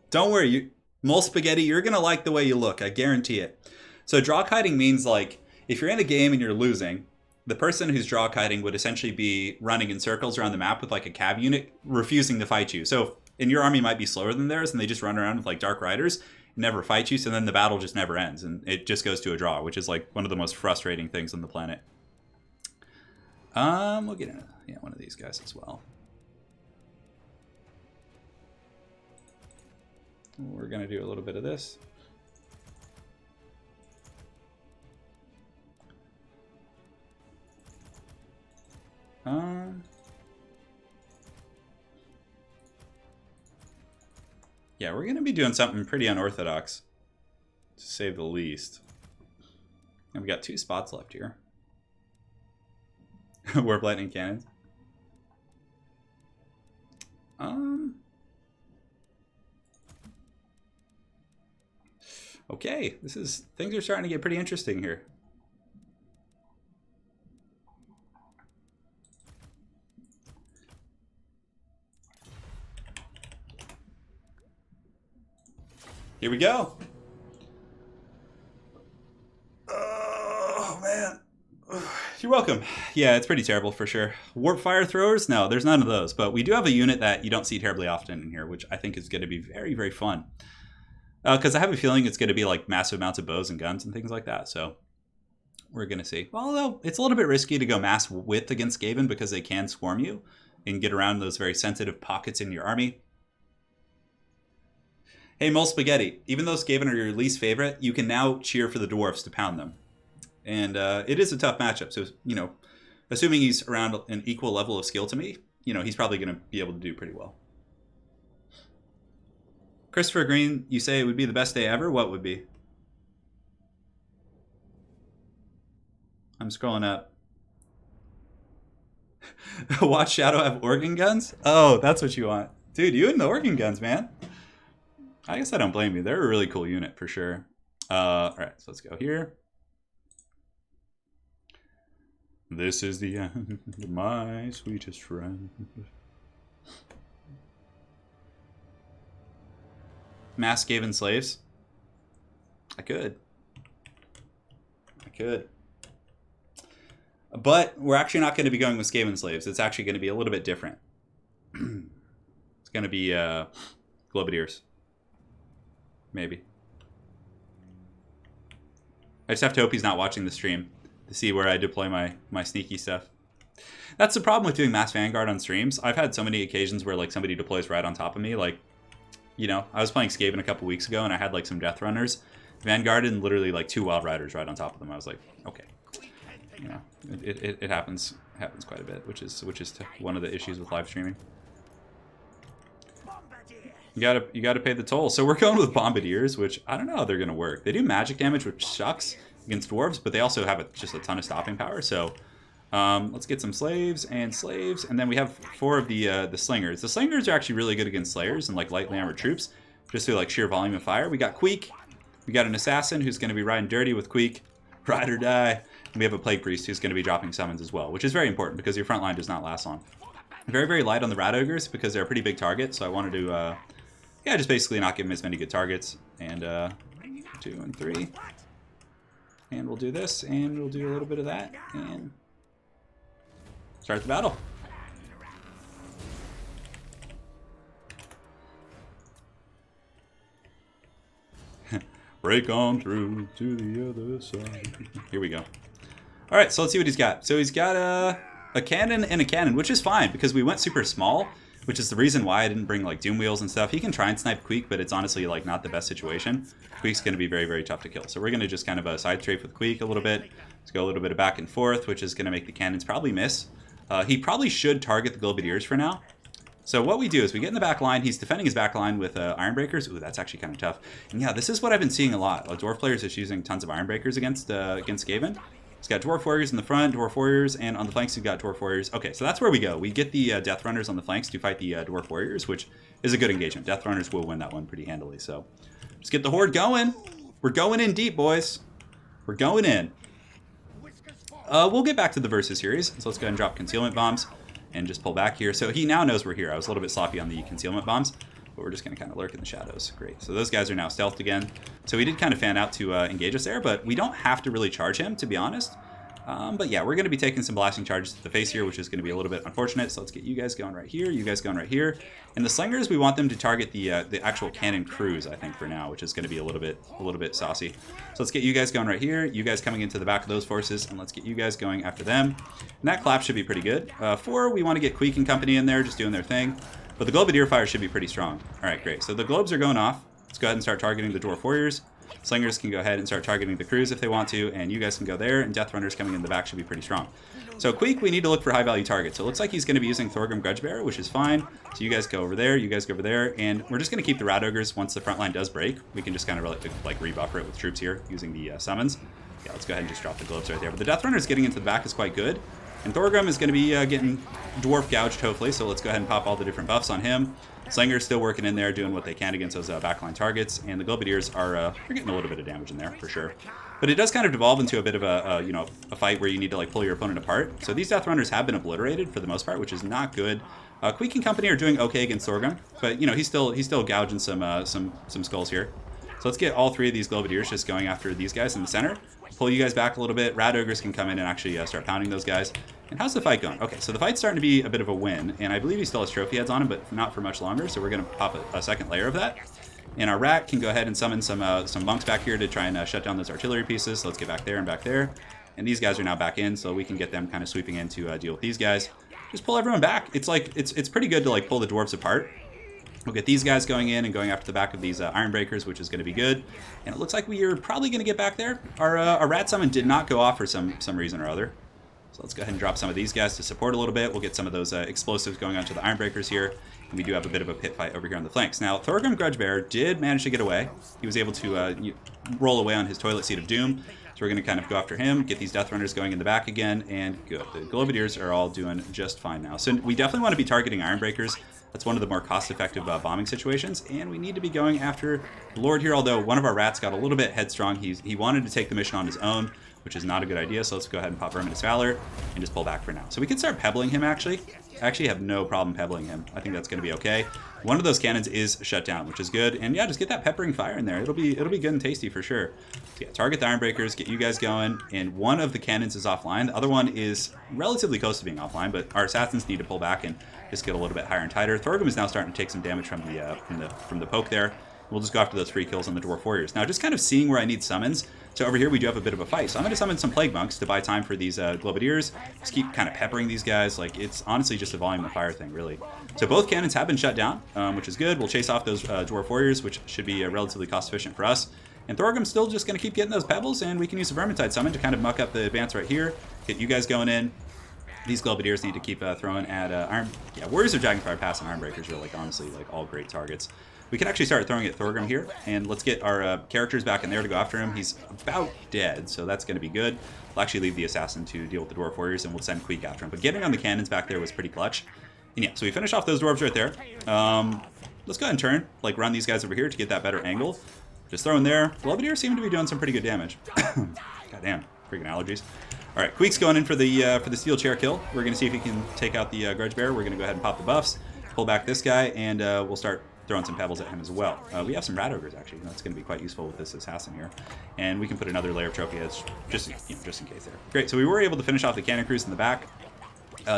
Don't worry, Mole Spaghetti, you're going to like the way you look. I guarantee it. So draw kiting means like if you're in a game and you're losing, the person who's draw kiting would essentially be running in circles around the map with like a cav unit refusing to fight you. So in your army might be slower than theirs and they just run around with like Dark Riders. Never fight you, so then the battle just never ends, and it just goes to a draw, which is like one of the most frustrating things on the planet. We'll get into one of these guys as well. We're gonna do a little bit of this. Yeah, we're going to be doing something pretty unorthodox, to say the least. And we got 2 spots left here. Warp Lightning Cannons. Okay, things are starting to get pretty interesting here. Here we go. Oh, man. You're welcome. Yeah, it's pretty terrible for sure. Warp Fire Throwers? No, there's none of those. But we do have a unit that you don't see terribly often in here, which I think is going to be very, very fun. Because I have a feeling it's going to be like massive amounts of bows and guns and things like that. So we're going to see. Although it's a little bit risky to go mass width against Skaven because they can swarm you and get around those very sensitive pockets in your army. Hey, Mole Spaghetti, even though Skaven are your least favorite, you can now cheer for the Dwarves to pound them. And it is a tough matchup. So, you know, assuming he's around an equal level of skill to me, you know, he's probably going to be able to do pretty well. Christopher Green, you say it would be the best day ever? What would be? I'm scrolling up. Watch Shadow have organ guns? Oh, that's what you want. Dude, you and the organ guns, man. I guess I don't blame you. They're a really cool unit for sure. All right, so let's go here. This is the end, my sweetest friend. Mass Skaven slaves. I could. But we're actually not going to be going with Skaven slaves. It's actually going to be a little bit different. It's going to be Globadiers. Maybe. I just have to hope he's not watching the stream to see where I deploy my sneaky stuff. That's the problem with doing Mass Vanguard on streams. I've had so many occasions where like somebody deploys right on top of me. Like, you know, I was playing Skaven a couple weeks ago and I had like some Death Runners Vanguard and literally like 2 Wild Riders right on top of them. I was like, okay, you know, it happens quite a bit, which is one of the issues with live streaming. You gotta pay the toll. So we're going with Bombardiers, which I don't know how they're gonna work. They do magic damage, which sucks against dwarves, but they also have just a ton of stopping power. So let's get some slaves, and then we have 4 of the slingers. The slingers are actually really good against slayers and like lightly armored troops, just through like sheer volume of fire. We got Queek, we got an assassin who's going to be riding dirty with Queek, ride or die. And we have a plague priest who's going to be dropping summons as well, which is very important because your front line does not last long. Very, very light on the rat ogres because they're a pretty big target, so I wanted to yeah, just basically not give them as many good targets. And 2 and 3, and we'll do this, and we'll do a little bit of that, and start the battle. Break on through to the other side. Here we go. All right, so let's see what he's got. So he's got a cannon and a cannon, which is fine because we went super small, which is the reason why I didn't bring like Doom Wheels and stuff. He can try and snipe Queek, but it's honestly like not the best situation. Queek's going to be very, very tough to kill. So we're going to just kind of side strafe with Queek a little bit. Let's go a little bit of back and forth, which is going to make the cannons probably miss. He probably should target the Globadiers for now. So what we do is we get in the back line. He's defending his back line with Ironbreakers. Ooh, that's actually kind of tough. And yeah, this is what I've been seeing a lot. Dwarf players is using tons of Ironbreakers against Skaven. He's got Dwarf Warriors in the front, Dwarf Warriors, and on the flanks he's got Dwarf Warriors. Okay, so that's where we go. We get the Death Runners on the flanks to fight the Dwarf Warriors, which is a good engagement. Death Runners will win that one pretty handily. So just get the horde going. We're going in deep, boys. We're going in. We'll get back to the Versus series. So let's go ahead and drop concealment bombs and just pull back here. So he now knows we're here. I was a little bit sloppy on the concealment bombs, but we're just going to kind of lurk in the shadows. Great. So those guys are now stealthed again. So he did kind of fan out to engage us there, but we don't have to really charge him, to be honest. But yeah, we're going to be taking some blasting charges to the face here, which is going to be a little bit unfortunate. So let's get you guys going right here, you guys going right here. And the slingers, we want them to target the actual cannon crews, I think, for now, which is going to be a little bit saucy. So let's get you guys going right here, you guys coming into the back of those forces, and let's get you guys going after them. And that clap should be pretty good. 4, we want to get Queek and company in there, just doing their thing. But the Globadier fire should be pretty strong. All right, great. So the globes are going off. Let's go ahead and start targeting the Dwarf Warriors. Slingers can go ahead and start targeting the crews if they want to, and you guys can go there, and Death Runners coming in the back should be pretty strong. So Queek, we need to look for high-value targets. So it looks like he's going to be using Thorgrim Grudgebearer, which is fine. So you guys go over there, you guys go over there, and we're just going to keep the Rat Ogres once the front line does break. We can just kind of like rebuffer it with troops here using the summons. Yeah, let's go ahead and just drop the globes right there. But the Death Runners getting into the back is quite good. And Thorgrim is going to be getting Dwarf gouged, hopefully, so let's go ahead and pop all the different buffs on him. Slinger's still working in there, doing what they can against those backline targets, and the Globadiers are they're getting a little bit of damage in there, for sure. But it does kind of devolve into a bit of a fight where you need to like pull your opponent apart. So these Death Runners have been obliterated for the most part, which is not good. Queek and company are doing okay against Thorgrim, but he's still gouging some skulls here. So let's get all 3 of these Globadiers just going after these guys in the center. Pull you guys back a little bit. Rat Ogres can come in and actually start pounding those guys. And how's the fight going? Okay, so the fight's starting to be a bit of a win, and I believe he still has trophy heads on him, but not for much longer, so we're going to pop a second layer of that. And our rat can go ahead and summon some monks back here to try and shut down those artillery pieces. So let's get back there and back there. And these guys are now back in, so we can get them kind of sweeping in to deal with these guys. Just pull everyone back. It's like it's pretty good to like pull the dwarves apart. We'll get these guys going in and going after the back of these Iron Breakers, which is going to be good. And it looks like we are probably going to get back there. Our rat summon did not go off for some reason or other. So let's go ahead and drop some of these guys to support a little bit. We'll get some of those explosives going onto the Iron Breakers here. And we do have a bit of a pit fight over here on the flanks. Now, Thorgrim Grudgebearer did manage to get away. He was able to roll away on his Toilet Seat of Doom. So we're going to kind of go after him, get these Death Runners going in the back again, and good. The Globadiers are all doing just fine now. So we definitely want to be targeting Iron Breakers. That's one of the more cost-effective bombing situations, and we need to be going after the Lord here, although one of our rats got a little bit headstrong. He wanted to take the mission on his own, which is not a good idea, so let's go ahead and pop Verminous Valor and just pull back for now. So we can start pebbling him, actually. I actually have no problem pebbling him. I think that's going to be okay. One of those cannons is shut down, which is good, and yeah, just get that peppering fire in there. It'll be good and tasty for sure. So yeah, target the Iron Breakers, get you guys going, and one of the cannons is offline. The other one is relatively close to being offline, but our assassins need to pull back and just get a little bit higher and tighter. Thorgrim is now starting to take some damage from the poke there. We'll just go after those free kills on the Dwarf Warriors. Now, just kind of seeing where I need summons. So over here we do have a bit of a fight. So I'm going to summon some Plague Monks to buy time for these Globadiers. Just keep kind of peppering these guys. Like, it's honestly just a volume of fire thing, really. So both cannons have been shut down, which is good. We'll chase off those Dwarf Warriors, which should be relatively cost efficient for us. And Thorgrim's still just going to keep getting those pebbles, and we can use a Vermintide Summon to kind of muck up the advance right here. Get you guys going in. These Globadiers need to keep throwing at Iron... Yeah, Warriors of Dragonfire Pass and Ironbreakers are, like, honestly, like, all great targets. We can actually start throwing at Thorgrim here, and let's get our characters back in there to go after him. He's about dead, so that's going to be good. We'll actually leave the Assassin to deal with the Dwarf Warriors, and we'll send Queek after him. But getting on the cannons back there was pretty clutch. And yeah, so we finish off those Dwarves right there. Let's go ahead and turn, like, run these guys over here to get that better angle. Just throw in there. Globadiers seem to be doing some pretty good damage. God damn, freaking allergies. All right, Queek's going in for the steel chair kill. We're going to see if he can take out the Grudge Bearer. We're going to go ahead and pop the buffs, pull back this guy, and we'll start throwing some pebbles at him as well. We have some Rat Ogres, actually. That's going to be quite useful with this Assassin here. And we can put another layer of trophy heads just in case there. Great, so we were able to finish off the cannon crews in the back.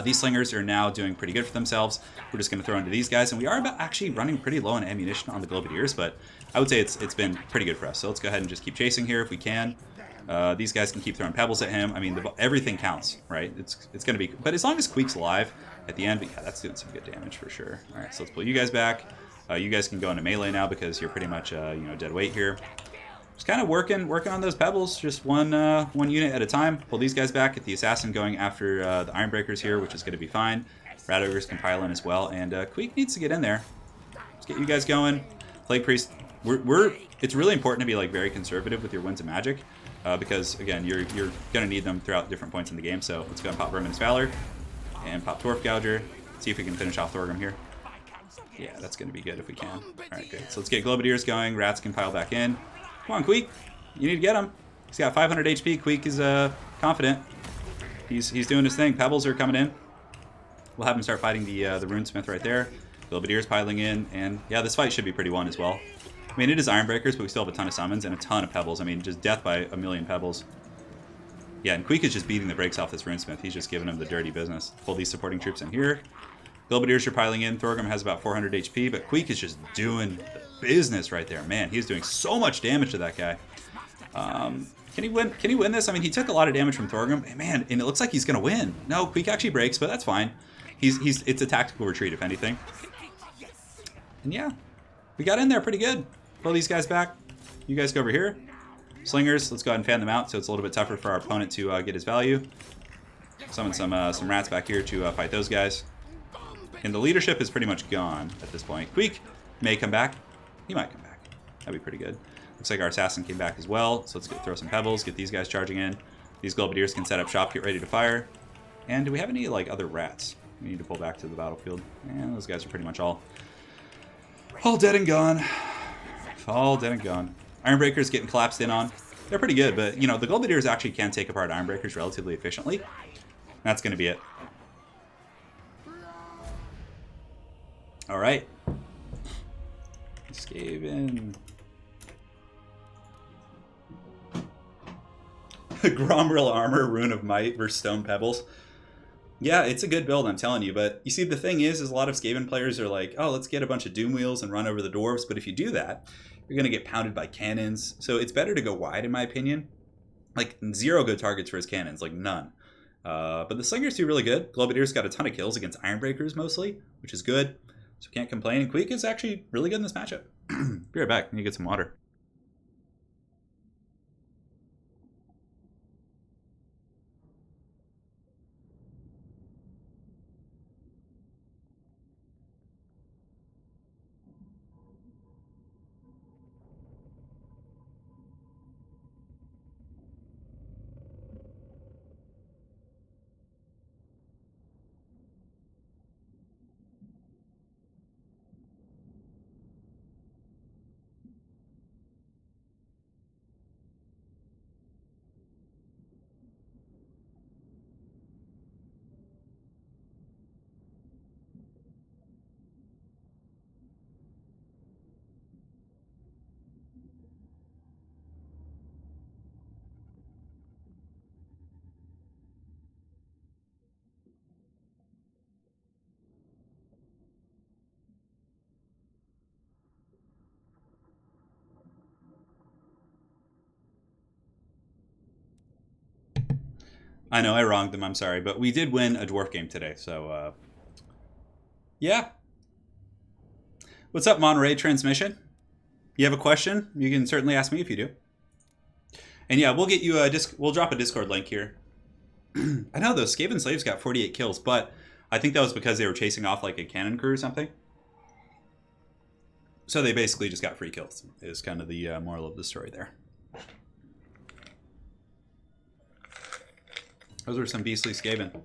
These slingers are now doing pretty good for themselves. We're just going to throw into these guys, and we are actually running pretty low on ammunition on the Globadiers, but I would say it's been pretty good for us. So let's go ahead and just keep chasing here if we can. These guys can keep throwing pebbles at him. I mean, everything counts, right? It's going to be... But as long as Queek's alive at the end, yeah, that's doing some good damage for sure. All right, so let's pull you guys back. You guys can go into melee now because you're pretty much, dead weight here. Just kind of working on those pebbles, just one unit at a time. Pull these guys back, get the Assassin going after the Ironbreakers here, which is going to be fine. Rat Ogres can pile in as well, and Queek needs to get in there. Let's get you guys going. Plague Priest, it's really important to be like very conservative with your Winds of Magic, because again, you're going to need them throughout different points in the game. So let's go and pop Vermin's Valor and pop Dwarf Gouger. See if we can finish off Thorgrim here. Yeah, that's going to be good if we can. All right, good. So let's get Globadiers going. Rats can pile back in. Come on, Queek. You need to get him. He's got 500 HP. Queek is confident. He's doing his thing. Pebbles are coming in. We'll have him start fighting the Runesmith right there. Globadiers piling in. And yeah, this fight should be pretty won as well. I mean, it is Ironbreakers, but we still have a ton of summons and a ton of pebbles. I mean, just death by a million pebbles. Yeah, and Queek is just beating the brakes off this Runesmith. He's just giving him the dirty business. Pull these supporting troops in here. Globadiers are piling in. Thorgrim has about 400 HP, but Queek is just doing the business right there. Man, he's doing so much damage to that guy. Can he win? Can he win this? I mean, he took a lot of damage from Thorgrim. Man, and it looks like he's going to win. No, Queek actually breaks, but that's fine. It's a tactical retreat, if anything. And yeah, we got in there pretty good. Pull these guys back. You guys go over here. Slingers, let's go ahead and fan them out so it's a little bit tougher for our opponent to get his value. Summon some rats back here to fight those guys. And the leadership is pretty much gone at this point. Queek may come back. He might come back. That'd be pretty good. Looks like our Assassin came back as well. So let's throw some pebbles, get these guys charging in. These Globadiers can set up shop, get ready to fire. And do we have any like other rats we need to pull back to the battlefield? And those guys are pretty much all dead and gone. All dead and gone. Ironbreakers getting collapsed in on. They're pretty good, but you know, the Globadiers actually can take apart Ironbreakers relatively efficiently. That's going to be it. All right. Skaven. Gromril armor, Rune of Might versus Stone Pebbles. Yeah, it's a good build, I'm telling you. But you see, the thing is a lot of Skaven players are like, oh, let's get a bunch of Doom Wheels and run over the Dwarves. But if you do that, you're going to get pounded by cannons. So it's better to go wide, in my opinion. Like, 0 good targets for his cannons, like none. But the Slingers do really good. Globadier's got a ton of kills against Ironbreakers mostly, which is good. So can't complain. And Queek is actually really good in this matchup. Be right back. I need to get some water. I know I wronged them. I'm sorry, but we did win a dwarf game today. So yeah. What's up, Monterey Transmission? You have a question? You can certainly ask me if you do. And yeah, we'll get you a we'll drop a Discord link here. I know those Skaven slaves got 48 kills, but I think that was because they were chasing off like a cannon crew or something. So they basically just got free kills. Is kind of the moral of the story there. Those were some beastly Skaven.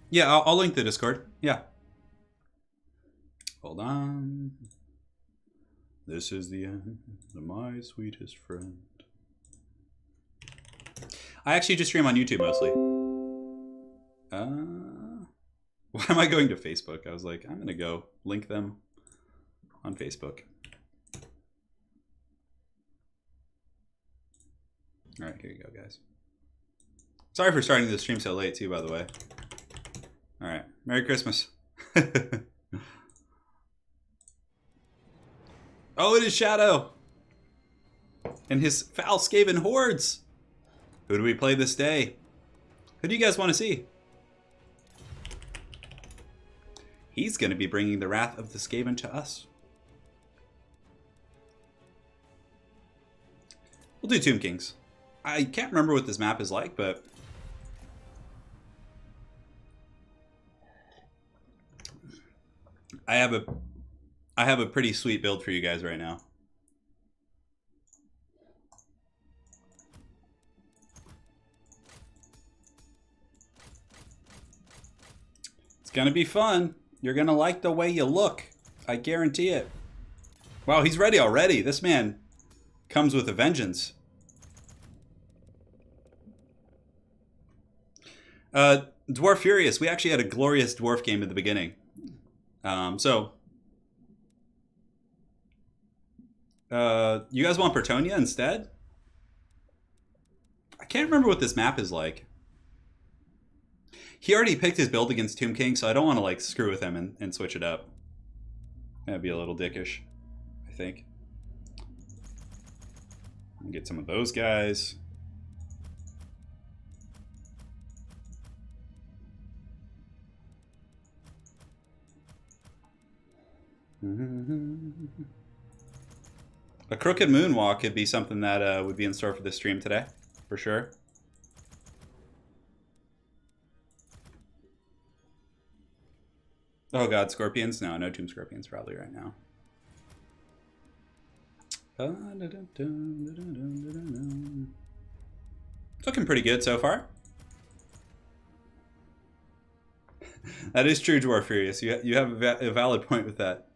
Yeah, I'll link the Discord. Yeah. Hold on. This is the end of my sweetest friend. I actually just stream on YouTube mostly. Why am I going to Facebook? I was like, I'm going to go link them on Facebook. All right, here you go, guys. Sorry for starting the stream so late, too, by the way. All right, Merry Christmas. Oh, it is Shadow and his foul Skaven hordes. Who do we play this day? Who do you guys want to see? He's going to be bringing the wrath of the Skaven to us. We'll do Tomb Kings. I can't remember what this map is like, but I have a pretty sweet build for you guys right now. It's gonna be fun. You're gonna like the way you look. I guarantee it. Wow, he's ready already. This man comes with a vengeance. Dwarf Furious. We actually had a glorious dwarf game at the beginning. You guys want Bretonnia instead? I can't remember what this map is like. He already picked his build against Tomb King, so I don't want to like screw with him and switch it up. That'd be a little dickish, I think. Get some of those guys. A crooked moonwalk could be something that would be in store for this stream today, for sure. Oh god, scorpions? No, no tomb scorpions probably right now. It's looking pretty good so far. That is true, Dwarf Furious. You have a valid point with that.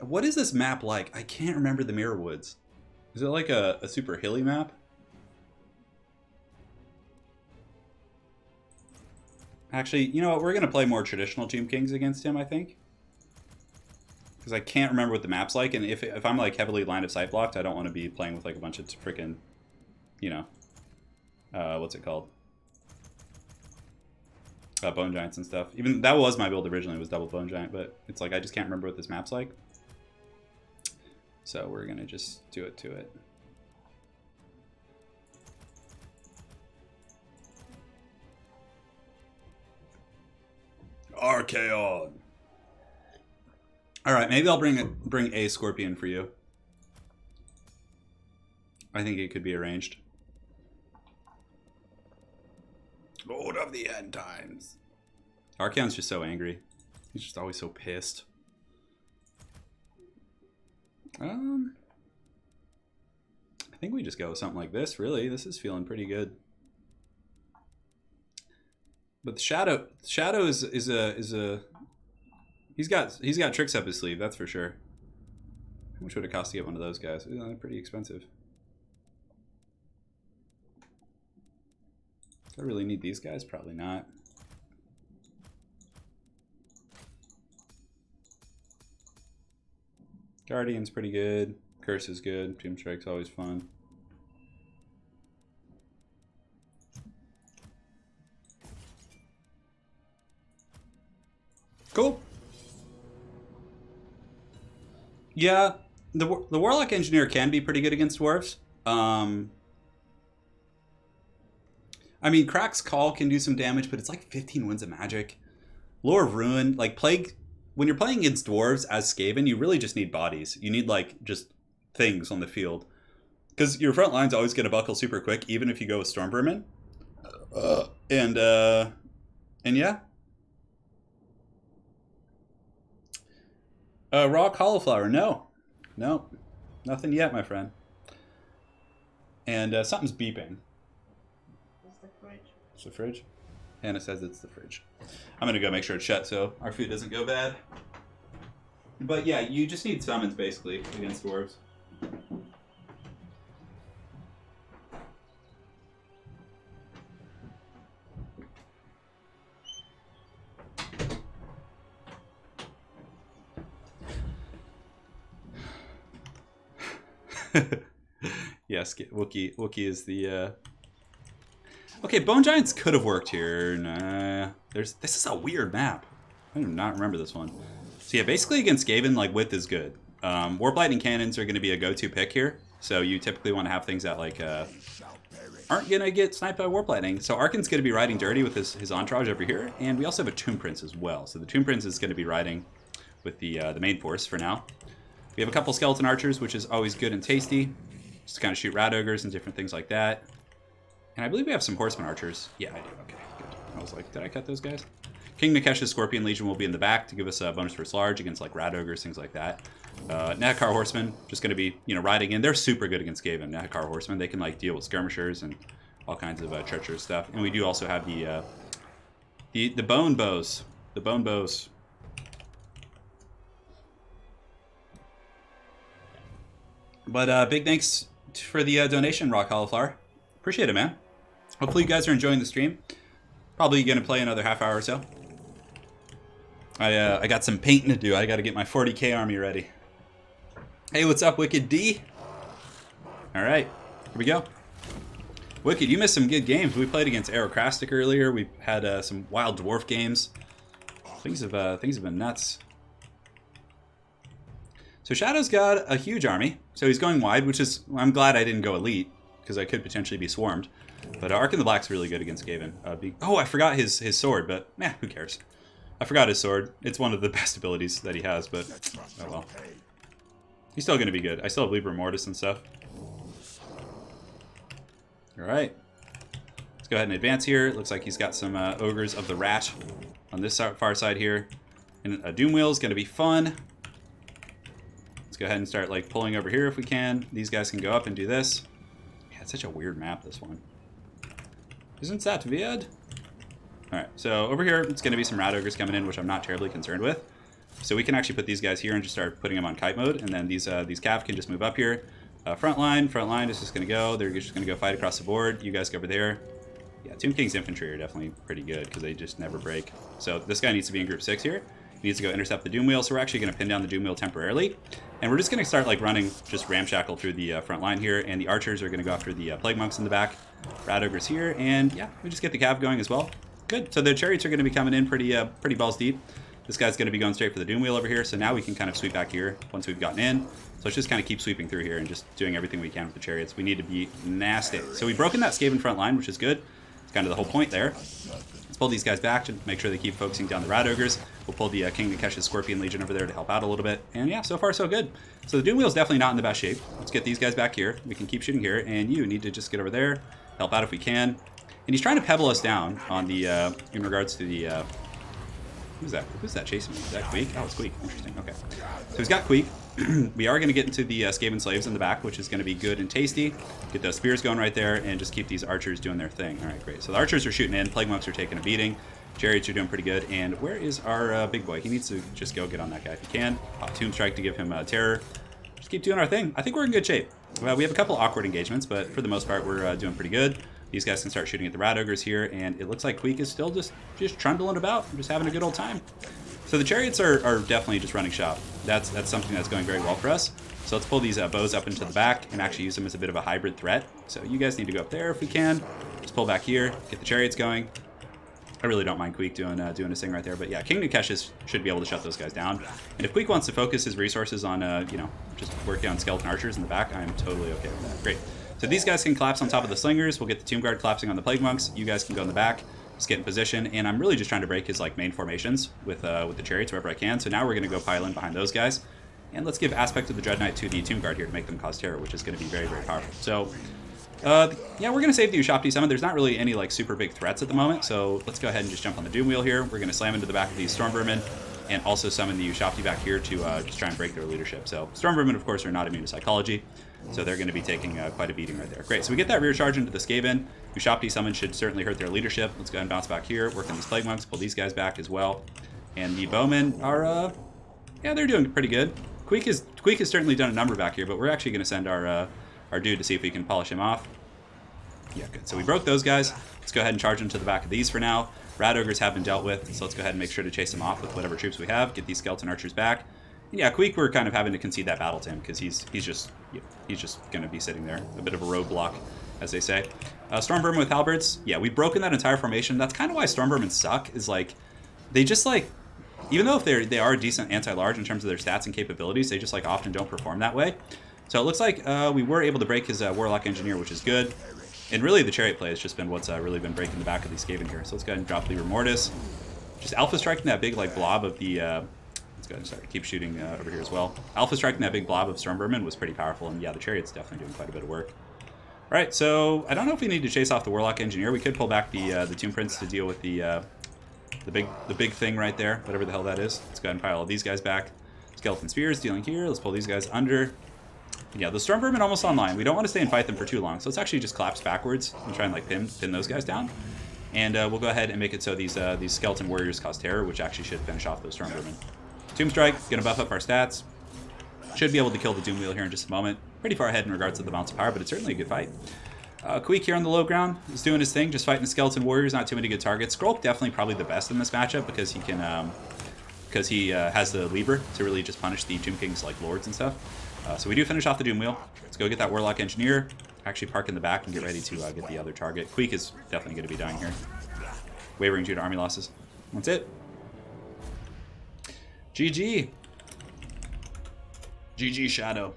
What is this map like? I can't remember the Mirror Woods. Is it like a super hilly map? Actually, you know what? We're going to play more traditional Tomb Kings against him, I think. Because I can't remember what the map's like. And if I'm like heavily line of sight blocked, I don't want to be playing with like a bunch of freaking, you know, what's it called? Bone Giants and stuff. Even that was my build originally, was double Bone Giant, but it's like I just can't remember what this map's like. So we're gonna just do it to it. Archaon. All right, maybe I'll bring a Scorpion for you. I think it could be arranged. Lord of the End Times. Archaon's just so angry. He's just always so pissed. I think we just go with something like this, really. This is feeling pretty good. But the Shadow is a he's got tricks up his sleeve, that's for sure. How much would it cost to get one of those guys? They're pretty expensive. Do I really need these guys? Probably not. Guardian's pretty good. Curse is good. Tomb Strike's always fun. Cool. Yeah, the Warlock Engineer can be pretty good against dwarves. I mean, Crack's Call can do some damage, but it's like 15 winds of magic. Lore of Ruin, like Plague, when you're playing against dwarves as Skaven, you really just need bodies. You need like just things on the field. Because your front line's always going to buckle super quick, even if you go with Stormvermin. And yeah. Raw cauliflower, no. No. Nothing yet, my friend. And something's beeping. It's the fridge. It's the fridge? Hannah says it's the fridge. I'm going to go make sure it's shut so our food doesn't go bad. But yeah, you just need summons basically against dwarves. Yes, Wookiee is the... Okay, Bone Giants could have worked here. Nah, this is a weird map. I do not remember this one. So yeah, basically against Skaven, like, width is good. Warp Lightning Cannons are going to be a go-to pick here. So you typically want to have things that, like, aren't going to get sniped by Warp Lightning. So Arkin's going to be riding dirty with his entourage over here. And we also have a Tomb Prince as well. So the Tomb Prince is going to be riding with the main force for now. We have a couple Skeleton Archers, which is always good and tasty. Just to kind of shoot Rat Ogres and different things like that. And I believe we have some Horseman Archers. Yeah, I do. Okay, good. I was like, did I cut those guys? King Nikesh's Scorpion Legion will be in the back to give us a bonus first large against like Rat Ogres, things like that. Nahakar Horsemen, just going to be, riding in. They're super good against Skaven. Nahakar Horsemen, they can like deal with skirmishers and all kinds of treacherous stuff. And we do also have the Bone Bows. The Bone Bows. But big thanks for the donation, Raw Cauliflower. Appreciate it, man. Hopefully you guys are enjoying the stream. Probably going to play another half hour or so. I got some painting to do. I got to get my 40k army ready. Hey, what's up, Wicked D? All right, here we go. Wicked, you missed some good games. We played against Aerocrastic earlier. We had some Wild Dwarf games. Things have been nuts. So Shadow's got a huge army. So he's going wide, which is... I'm glad I didn't go elite, because I could potentially be swarmed. But Ark in the Black's really good against Skaven. Oh, I forgot his sword, but who cares? I forgot his sword. It's one of the best abilities that he has, but oh well. He's still going to be good. I still have Libra Mortis and stuff. Alright. Let's go ahead and advance here. It looks like he's got some Ogres of the Rat on this far side here. And a Doom Wheel is going to be fun. Let's go ahead and start like pulling over here if we can. These guys can go up and do this. Yeah, it's such a weird map, this one. Isn't that weird? Alright, so over here, it's going to be some Rat Ogres coming in, which I'm not terribly concerned with. So we can actually put these guys here and just start putting them on kite mode, and then these cav can just move up here. Front line is just going to go. They're just going to go fight across the board. You guys go over there. Yeah, Tomb King's infantry are definitely pretty good because they just never break. So this guy needs to be in group 6 here. He needs to go intercept the Doom Wheel, so we're actually going to pin down the Doom Wheel temporarily. And we're just going to start like running just ramshackle through the front line here, and the archers are going to go after the Plague Monks in the back. Rat Ogres here, and yeah, we just get the cav going as well. Good. So the chariots are going to be coming in pretty balls deep. This guy's going to be going straight for the Doom Wheel over here, so now we can kind of sweep back here once we've gotten in. So let's just kind of keep sweeping through here and just doing everything we can with the chariots. We need to be nasty. So we've broken that Skaven front line, which is good. It's kind of the whole point there. Let's pull these guys back to make sure they keep focusing down the Rat Ogres. We'll pull the King Nikesh's Scorpion Legion over there to help out a little bit. And yeah, so far so good. So the Doom Wheel's definitely not in the best shape. Let's get these guys back here. We can keep shooting here, and you need to just get over there, help out if we can. And he's trying to pebble us down on the, in regards to the, who's that chasing me? Is that Queek? Oh, it's Queek. Interesting. Okay. So he's got Queek. We are going to get into the Skaven Slaves in the back, which is going to be good and tasty. Get those spears going right there, and just keep these archers doing their thing. All right, great. So the archers are shooting in. Plague Monks are taking a beating. Chariots are doing pretty good. And where is our big boy? He needs to just go get on that guy if he can. Pop Tomb Strike to give him terror. Just keep doing our thing. I think we're in good shape. Well, we have a couple awkward engagements, but for the most part, we're doing pretty good. These guys can start shooting at the Rat Ogres here, and it looks like Queek is still just trundling about, just having a good old time. So the chariots are definitely just running shop. That's something that's going very well for us. So let's pull these bows up into the back and actually use them as a bit of a hybrid threat. So you guys need to go up there if we can. Just pull back here, get the chariots going. I really don't mind Queek doing his thing right there. But yeah, King Nikesh should be able to shut those guys down. And if Queek wants to focus his resources on, you know, just working on skeleton archers in the back, I'm totally okay with that. Great. So these guys can collapse on top of the slingers. We'll get the Tomb Guard collapsing on the Plague Monks. You guys can go in the back, just get in position. And I'm really just trying to break his like main formations with the chariots wherever I can. So now we're going to go pile in behind those guys. And let's give aspect of the Dread Knight to the Tomb Guard here to make them cause terror, which is going to be very, very powerful. So yeah, we're going to save the Ushopti Summon. There's not really any like super big threats at the moment, so let's go ahead and just jump on the Doom Wheel here. We're going to slam into the back of these Storm Vermin and also summon the Ushopti back here to just try and break their leadership. So Storm Vermin, of course, are not immune to psychology, so they're going to be taking quite a beating right there. Great, so we get that rear charge into the Skaven. Ushopti Summon should certainly hurt their leadership. Let's go ahead and bounce back here, work on these Plague Monks, pull these guys back as well. And the Bowmen are, yeah, they're doing pretty good. Queek has certainly done a number back here, but we're actually going to send our dude to see if we can polish him off. Yeah, good. So we broke those guys. Let's go ahead and charge them to the back of these for now. Rat Ogres have been dealt with, so let's go ahead and make sure to chase them off with whatever troops we have. Get these Skeleton Archers back. And yeah, Queek, we're kind of having to concede that battle to him because he's just going to be sitting there. A bit of a roadblock, as they say. Storm Vermin with Halberds. Yeah, we've broken that entire formation. That's kind of why Storm Vermin suck, is like, they just like, even though if they are decent anti-large in terms of their stats and capabilities, they just like often don't perform that way. So it looks like we were able to break his Warlock Engineer, which is good. And really, the Chariot play has just been what's really been breaking the back of these Skaven here. So let's go ahead and drop Libra Mortis. Just Alpha Striking that big like blob of the... let's go ahead and start, keep shooting over here as well. Alpha Striking that big blob of Storm Vermin was pretty powerful. And yeah, the Chariot's definitely doing quite a bit of work. All right, so I don't know if we need to chase off the Warlock Engineer. We could pull back the Tomb Prince to deal with the big thing right there, whatever the hell that is. Let's go ahead and pile all these guys back. Skeleton Spears dealing here. Let's pull these guys under. Yeah, the Storm Vermin almost online. We don't want to stay and fight them for too long, so let's actually just collapse backwards and try and like pin those guys down. And we'll go ahead and make it so these Skeleton Warriors cause terror, which actually should finish off those Storm Vermin. Tomb Strike, gonna buff up our stats. Should be able to kill the Doom Wheel here in just a moment. Pretty far ahead in regards to the bounce of power, but it's certainly a good fight. Queek here on the low ground is doing his thing, just fighting the Skeleton Warriors, not too many good targets. Skrulk definitely probably the best in this matchup because he can, because he has the lever to really just punish the Tomb King's like lords and stuff. So we do finish off the Doom Wheel. Let's go get that Warlock Engineer, actually park in the back and get ready to get the other target. Queek is definitely going to be dying here. Wavering due to army losses. That's it. GG. GG Shadow.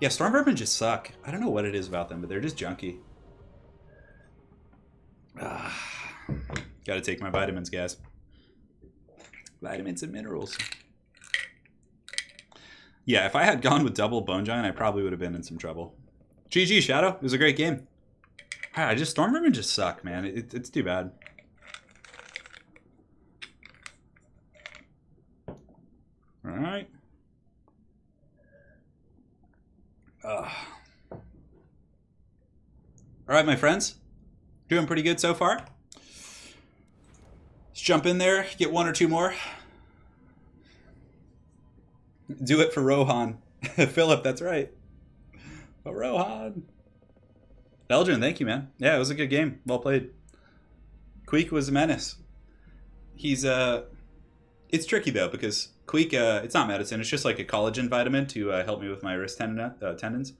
Yeah, Storm Vermin just suck. I don't know what it is about them, but they're just junky. Gotta take my vitamins, guys. Vitamins and minerals. Yeah, if I had gone with double Bone Giant, I probably would have been in some trouble. GG, Shadow. It was a great game. Storm Vermin just suck, man. It's too bad. Alright. Alright, my friends. Doing pretty good so far. Let's jump in there, get one or two more. Do it for Rohan. Philip, that's right. Oh, Rohan. Eldrin, thank you, man. Yeah, it was a good game. Well played. Queek was a menace. He's, it's tricky, though, because Queek, it's not medicine. It's just like a collagen vitamin to help me with my wrist tendons.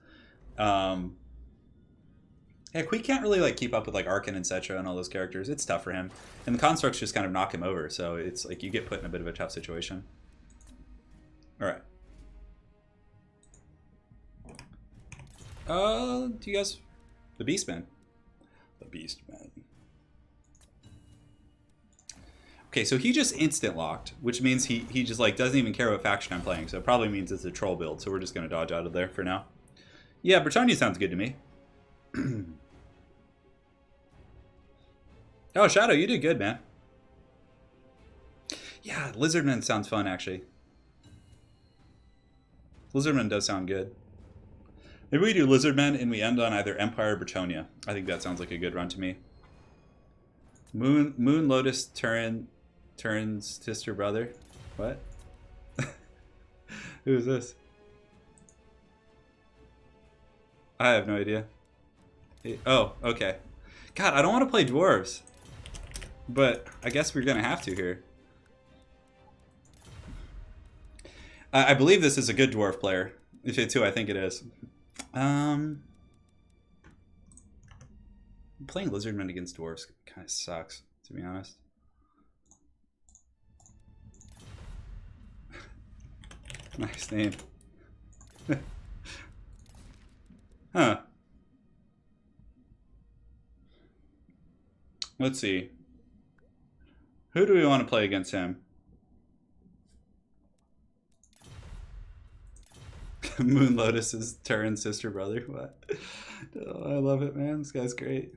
Yeah, Queek can't really, like, keep up with, like, Arkin and Cetra and all those characters. It's tough for him. And the constructs just kind of knock him over, so it's, like, you get put in a bit of a tough situation. Alright. Do you guys... The Beastman. The Beastman. Okay, so he just instant locked, which means he just, like, doesn't even care what faction I'm playing, so it probably means it's a troll build, so we're just going to dodge out of there for now. Yeah, Britannia sounds good to me. Oh, Shadow, you did good, man. Yeah, Lizardman sounds fun, actually. Lizardman does sound good. Maybe we do Lizardman and we end on either Empire or Britannia. I think that sounds like a good run to me. Moon Lotus Turin's sister brother. What? Who is this? I have no idea. Oh, okay. God, I don't want to play dwarves. But I guess we're going to have to here. I believe this is a good dwarf player. If it's who I think it is. Playing Lizardmen against dwarves kind of sucks, to be honest. Nice name. Huh. Let's see. Who do we want to play against him? Moon Lotus is Turin's sister brother. What? Oh, I love it, man. This guy's great.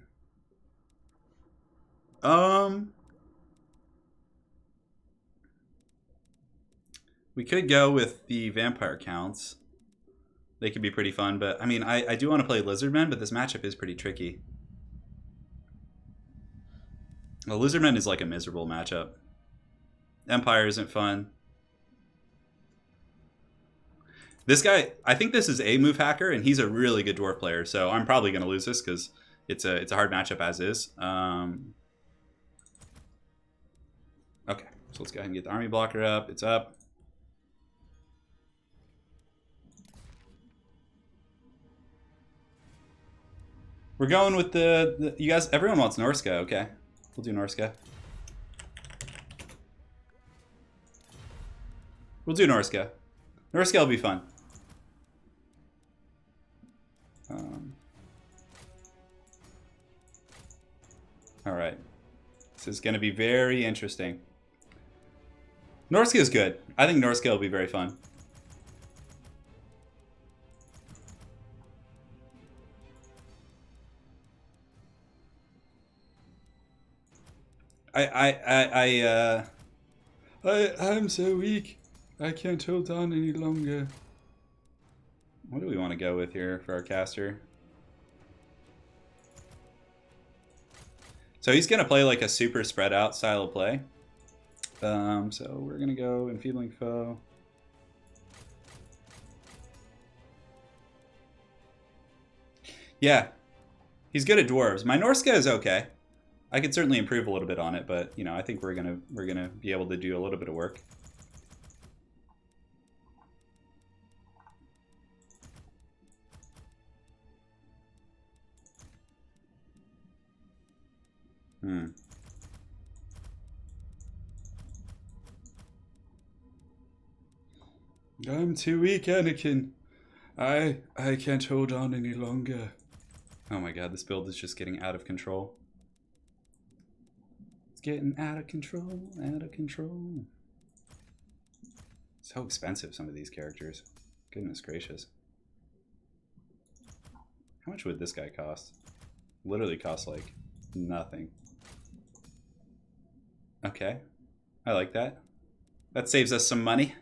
We could go with the vampire counts. They could be pretty fun, but I mean, I do want to play Lizardmen, but this matchup is pretty tricky. Well, Lizardmen is like a miserable matchup. Empire isn't fun. This guy, I think this is a move hacker, and he's a really good dwarf player, so I'm probably going to lose this because it's a hard matchup as is. Okay, so let's go ahead and get the army blocker up. It's up. We're going with the you guys, everyone wants Norska, okay. We'll do Norska. We'll do Norska. Norska will be fun. All right. This is going to be very interesting. Norska is good. I think Norska will be very fun. I'm so weak. I can't hold on any longer. What do we want to go with here for our caster? So he's going to play like a super spread out style of play. So we're going to go Enfeebling Foe. Yeah, he's good at dwarves. My Norska is okay. I could certainly improve a little bit on it, but you know, I think we're gonna be able to do a little bit of work. I'm too weak, Anakin. I can't hold on any longer. Oh my god, this build is just getting out of control. It's getting out of control, out of control. So expensive, some of these characters. Goodness gracious. How much would this guy cost? Literally costs like nothing. Okay, I like that. That saves us some money.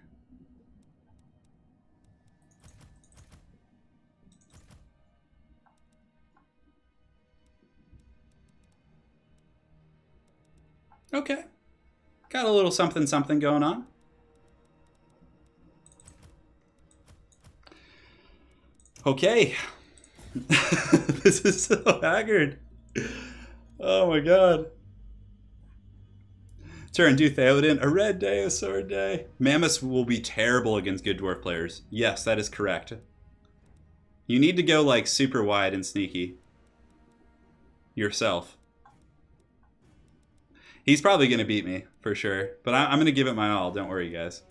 Okay, got a little something something going on. Okay. This is so haggard. Oh my god. Turin, do Theoden. A red day, a sword day. Mammoths will be terrible against good dwarf players. Yes, that is correct. You need to go like super wide and sneaky. Yourself. He's probably going to beat me, for sure. But I'm going to give it my all. Don't worry, guys.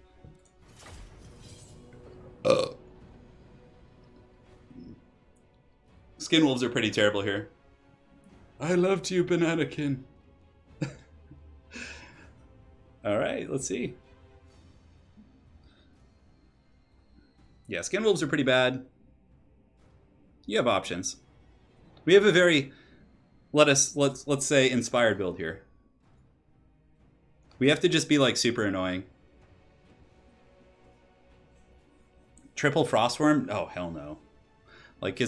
Skin wolves are pretty terrible here. I loved you, Bananakin. Alright, let's see. Yeah, skin wolves are pretty bad. You have options. We have a very, let's say, inspired build here. We have to just be like super annoying. Triple Frostworm? Oh, hell no. Like,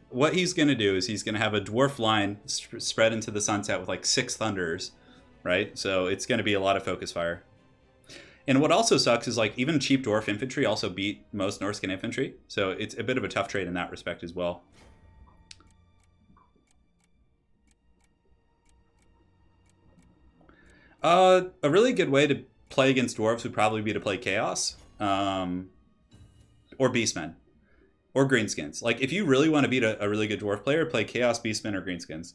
what he's going to do is he's going to have a dwarf line spread into the sunset with like 6 thunders, right? So it's going to be a lot of focus fire. And what also sucks is like even cheap dwarf infantry also beat most Norscan infantry. So it's a bit of a tough trade in that respect as well. A really good way to play against dwarves would probably be to play Chaos, or Beastmen, or Greenskins. Like, if you really want to beat a really good dwarf player, play Chaos, Beastmen, or Greenskins.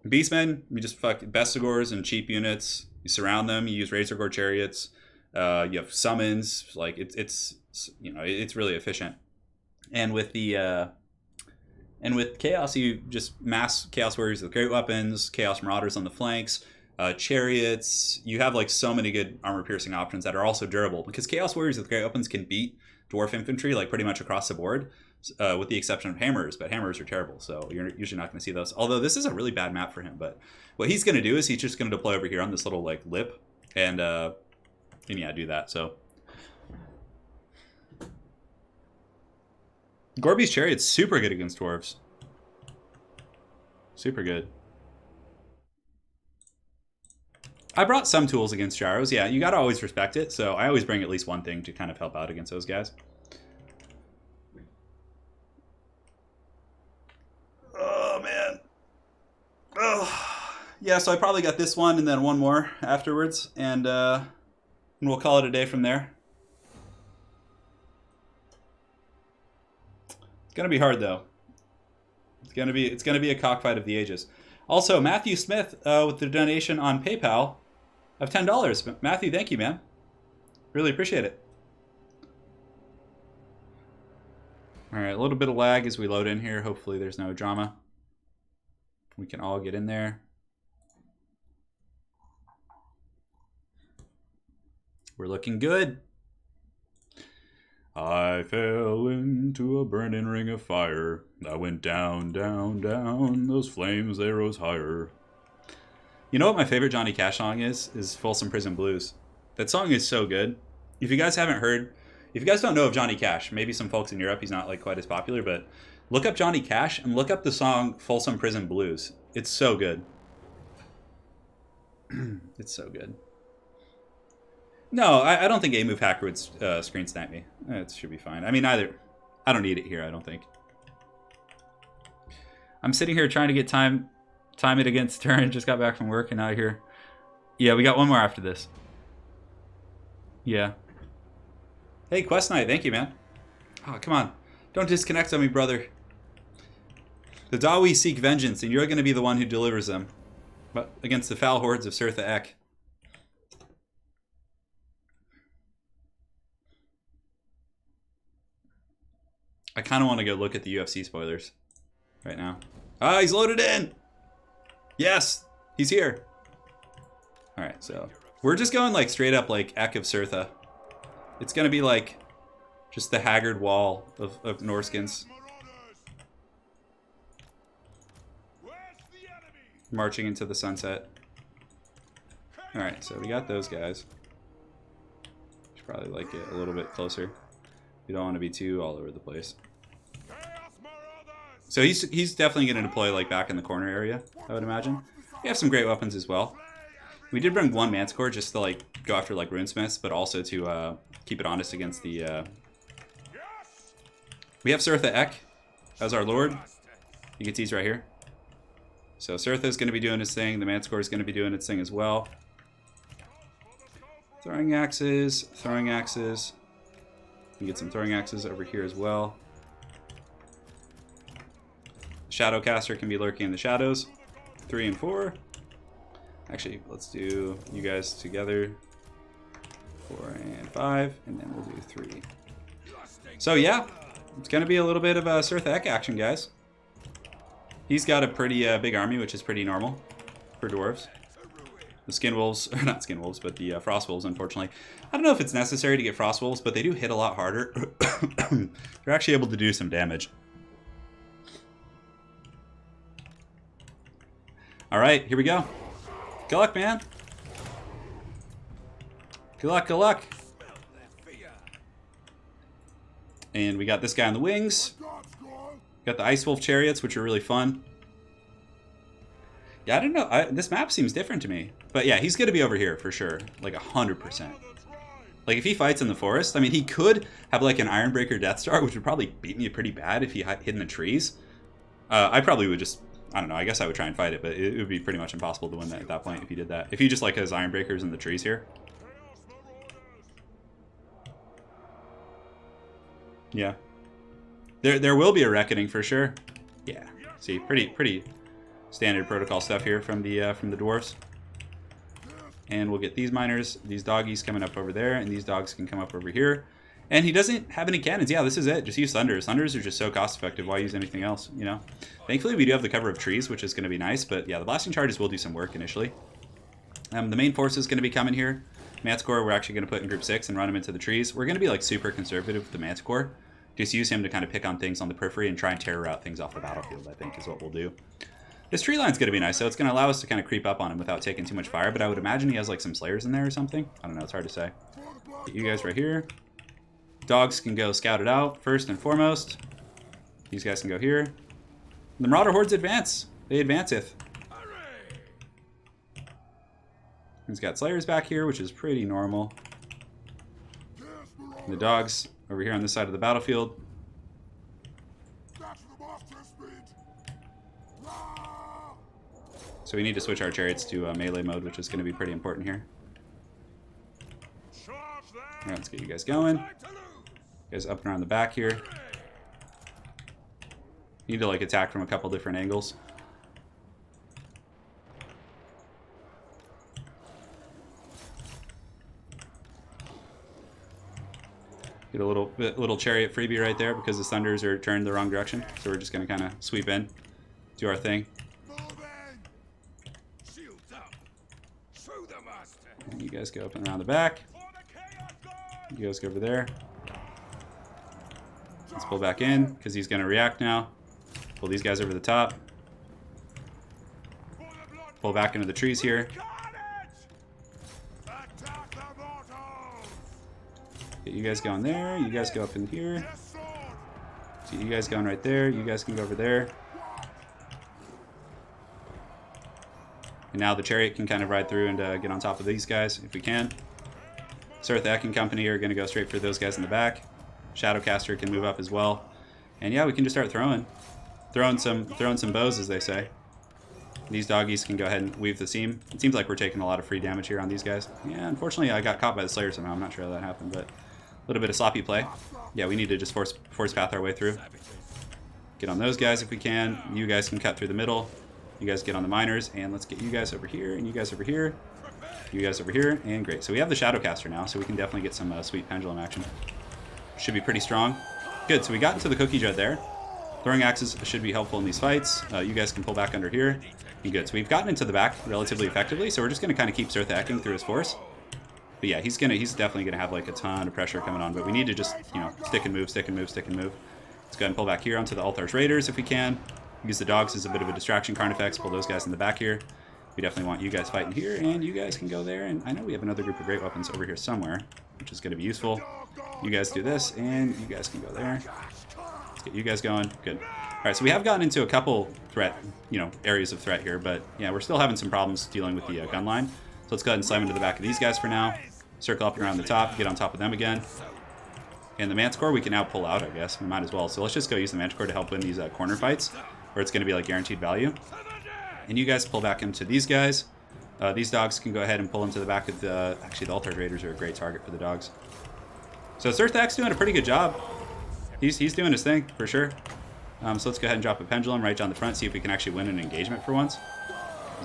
Beastmen, you just fuck Bestigors and cheap units. You surround them. You use Razor Gore chariots. You have summons. Like it's you know, it's really efficient. And with the and with Chaos, you just mass Chaos Warriors with great weapons, Chaos Marauders on the flanks, chariots. You have like so many good armor piercing options that are also durable, because Chaos Warriors with great weapons can beat Dwarf Infantry like pretty much across the board, with the exception of Hammers. But Hammers are terrible, so you're usually not going to see those. Although this is a really bad map for him. But what he's going to do is he's just going to deploy over here on this little like lip, and yeah, do that. So Gorby's Chariot's super good against dwarves. Super good. I brought some tools against gyros. Yeah, you gotta always respect it. So I always bring at least one thing to kind of help out against those guys. Oh, man. Oh. Yeah, so I probably got this one and then one more afterwards. And we'll call it a day from there. It's gonna be hard though. It's gonna be a cockfight of the ages. Also, Matthew Smith with the donation on PayPal of $10. Matthew, thank you, man. Really appreciate it. All right, a little bit of lag as we load in here. Hopefully there's no drama. We can all get in there. We're looking good. I fell into a burning ring of fire. I went down, down, down. Those flames, they rose higher. You know what my favorite Johnny Cash song is? Is Folsom Prison Blues. That song is so good. If you guys haven't heard, if you guys don't know of Johnny Cash, maybe some folks in Europe, he's not like quite as popular, but look up Johnny Cash and look up the song Folsom Prison Blues. It's so good. It's so good. No, I don't think A-Move Hacker would screen snap me. It should be fine. I mean, I don't need it here, I don't think. I'm sitting here trying to get time it against Turin. Just got back from work and out here. Yeah, we got one more after this. Yeah. Hey, Quest Knight, thank you, man. Oh, come on. Don't disconnect on me, brother. The Dawi seek vengeance, and you're going to be the one who delivers them. But against the foul hordes of Sirtha Ek. I kind of want to go look at the UFC spoilers right now. Ah, he's loaded in! Yes! He's here! Alright, so we're just going like straight up like Ek of Sirtha. It's going to be like just the haggard wall of Norskins. Marching into the sunset. Alright, so we got those guys. Should probably like get a little bit closer. You don't want to be too all over the place. So he's definitely going to deploy like back in the corner area, I would imagine. We have some great weapons as well. We did bring one Manticore just to like go after like runesmiths, but also to keep it honest against the... We have Sirtha Ek as our lord. You can see he's right here. So Sirtha is going to be doing his thing. The Manticore is going to be doing its thing as well. Throwing axes, throwing axes. You get some throwing axes over here as well. Shadowcaster can be lurking in the shadows. 3 and 4. Actually, let's do you guys together. 4 and 5, and then we'll do 3. So yeah, it's going to be a little bit of a Sirtha Ek action, guys. He's got a pretty big army, which is pretty normal for dwarves. The Skin Wolves, or not Skin Wolves, but the Frost Wolves, unfortunately. I don't know if it's necessary to get Frost Wolves, but they do hit a lot harder. They're actually able to do some damage. Alright, here we go. Good luck, man. Good luck, good luck. And we got this guy on the wings. Got the Ice Wolf Chariots, which are really fun. Yeah, I don't know. This map seems different to me. But yeah, he's going to be over here for sure. Like 100%. Like if he fights in the forest, I mean, he could have like an Ironbreaker Death Star, which would probably beat me pretty bad if he hid in the trees. I probably would just, I don't know, I guess I would try and fight it, but it would be pretty much impossible to win that at that point if he did that. If he just like has Ironbreakers in the trees here. Yeah. There will be a reckoning for sure. Yeah. See, pretty standard protocol stuff here from the dwarves. And we'll get these miners, these doggies coming up over there, and these dogs can come up over here. And he doesn't have any cannons. Yeah, this is it. Just use thunders. Thunders are just so cost effective. Why use anything else, you know? Thankfully, we do have the cover of trees, which is going to be nice. But yeah, the blasting charges will do some work initially. The main force is going to be coming here. Manticore, we're actually going to put in group 6 and run him into the trees. We're going to be like super conservative with the Manticore. Just use him to kind of pick on things on the periphery and try and terror out things off the battlefield, I think is what we'll do. This tree line's going to be nice, so it's going to allow us to kind of creep up on him without taking too much fire. But I would imagine he has like some slayers in there or something. I don't know, it's hard to say. Get you guys right here. Dogs can go scout it out first and foremost. These guys can go here. The Marauder hordes advance. They advanceth. He's got slayers back here, which is pretty normal. And the dogs over here on this side of the battlefield. So we need to switch our chariots to melee mode, which is going to be pretty important here. Alright, let's get you guys going. You guys up and around the back here. Need to like attack from a couple different angles. Get a little chariot freebie right there because the thunders are turned the wrong direction. So we're just going to kind of sweep in, do our thing. And you guys go up and around the back. You guys go over there. Let's pull back in because he's going to react now. Pull these guys over the top. Pull back into the trees here. Get you guys going there. You guys go up in here. See you guys going right there. You guys can go over there. And now the chariot can kind of ride through and get on top of these guys if we can. Surthak and company are going to go straight for those guys in the back. Shadowcaster can move up as well. And yeah, we can just start throwing some bows, as they say. These doggies can go ahead and weave the seam. It seems like we're taking a lot of free damage here on these guys. Yeah, unfortunately I got caught by the Slayer somehow. I'm not sure how that happened, but a little bit of sloppy play. Yeah, we need to just force path our way through. Get on those guys if we can. You guys can cut through the middle. You guys get on the miners, and let's get you guys over here, and you guys over here. You guys over here, and great. So we have the Shadowcaster now, so we can definitely get some sweet pendulum action. Should be pretty strong. Good, so we got into the Cookie Jet there. Throwing axes should be helpful in these fights. You guys can pull back under here. Be good. So we've gotten into the back relatively effectively, so we're just going to kind of keep Surthacking through his force. But yeah, he's definitely going to have like a ton of pressure coming on, but we need to just, you know, stick and move, stick and move, stick and move. Let's go ahead and pull back here onto the Althar's Raiders if we can. Use the dogs as a bit of a distraction. Carnifex, pull those guys in the back here. We definitely want you guys fighting here, and you guys can go there. And I know we have another group of great weapons over here somewhere, which is going to be useful. You guys do this, and you guys can go there. Let's get you guys going. Good. All right, so we have gotten into a couple areas of threat here, but yeah, we're still having some problems dealing with the gun line. So let's go ahead and slam into the back of these guys for now. Circle up and around the top, get on top of them again. And the Manticore we can now pull out, I guess. We might as well. So let's just go use the Manticore to help win these corner fights, where it's going to be like guaranteed value. And you guys pull back into these guys. These dogs can go ahead and pull into the back of the... Actually, the Altar Raiders are a great target for the dogs. So Surthak's doing a pretty good job. He's doing his thing, for sure. So let's go ahead and drop a Pendulum right down the front, see if we can actually win an engagement for once.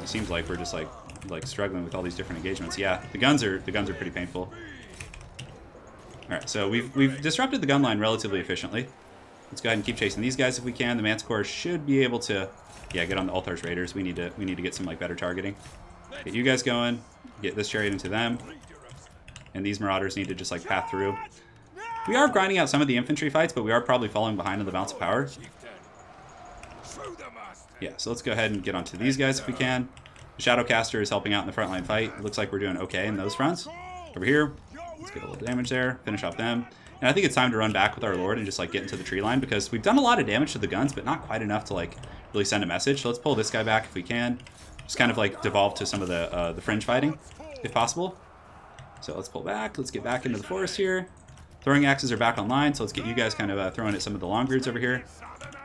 It seems like we're just like struggling with all these different engagements. Yeah, the guns are pretty painful. All right, so we've disrupted the gun line relatively efficiently. Let's go ahead and keep chasing these guys if we can. The Manticore should be able to, yeah, get on the Althar's Raiders. We need to get some like better targeting. Get you guys going. Get this chariot into them, and these Marauders need to just like path through. We are grinding out some of the infantry fights, but we are probably falling behind on the balance of power. Yeah, so let's go ahead and get onto these guys if we can. The Shadowcaster is helping out in the frontline fight. It looks like we're doing okay in those fronts. Over here, let's get a little damage there. Finish off them. And I think it's time to run back with our Lord and just like get into the tree line, because we've done a lot of damage to the guns, but not quite enough to like really send a message. So let's pull this guy back if we can. Just kind of like devolve to some of the fringe fighting, if possible. So let's pull back. Let's get back into the forest here. Throwing axes are back online, so let's get you guys kind of throwing at some of the Longbeards over here.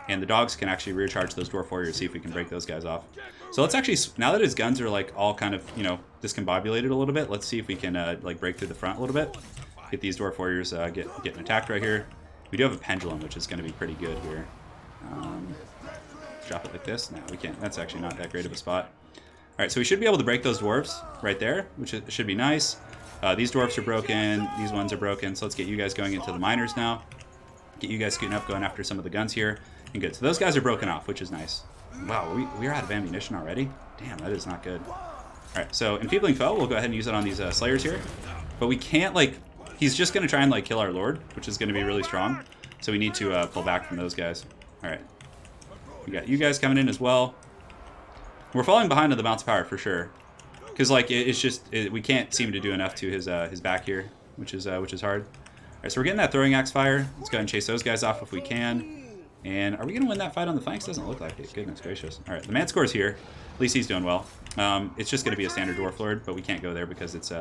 And the dogs can actually rear charge those Dwarf Warriors, see if we can break those guys off. So let's actually, now that his guns are like all kind of, you know, discombobulated a little bit, let's see if we can like break through the front a little bit. Get these Dwarf Warriors getting attacked right here. We do have a Pendulum, which is going to be pretty good here. drop it like this. No, we can't. That's actually not that great of a spot. All right, so we should be able to break those dwarves right there, which should be nice. These dwarfs are broken. These ones are broken. So let's get you guys going into the miners now. Get you guys scooting up, going after some of the guns here. And good. So those guys are broken off, which is nice. Wow, we're out of ammunition already? Damn, that is not good. All right, so Enfeebling Foe, we'll go ahead and use it on these Slayers here. But we can't, like... He's just going to try and, like, kill our Lord, which is going to be really strong. So we need to pull back from those guys. All right. We got you guys coming in as well. We're falling behind on the bounce power for sure. Because, like, it's just... we can't seem to do enough to his back here, which is hard. All right, so we're getting that throwing axe fire. Let's go ahead and chase those guys off if we can. And are we going to win that fight on the flanks? Doesn't look like it. Goodness gracious. All right, the man score's here. At least he's doing well. It's just going to be a standard Dwarf Lord, but we can't go there because it's...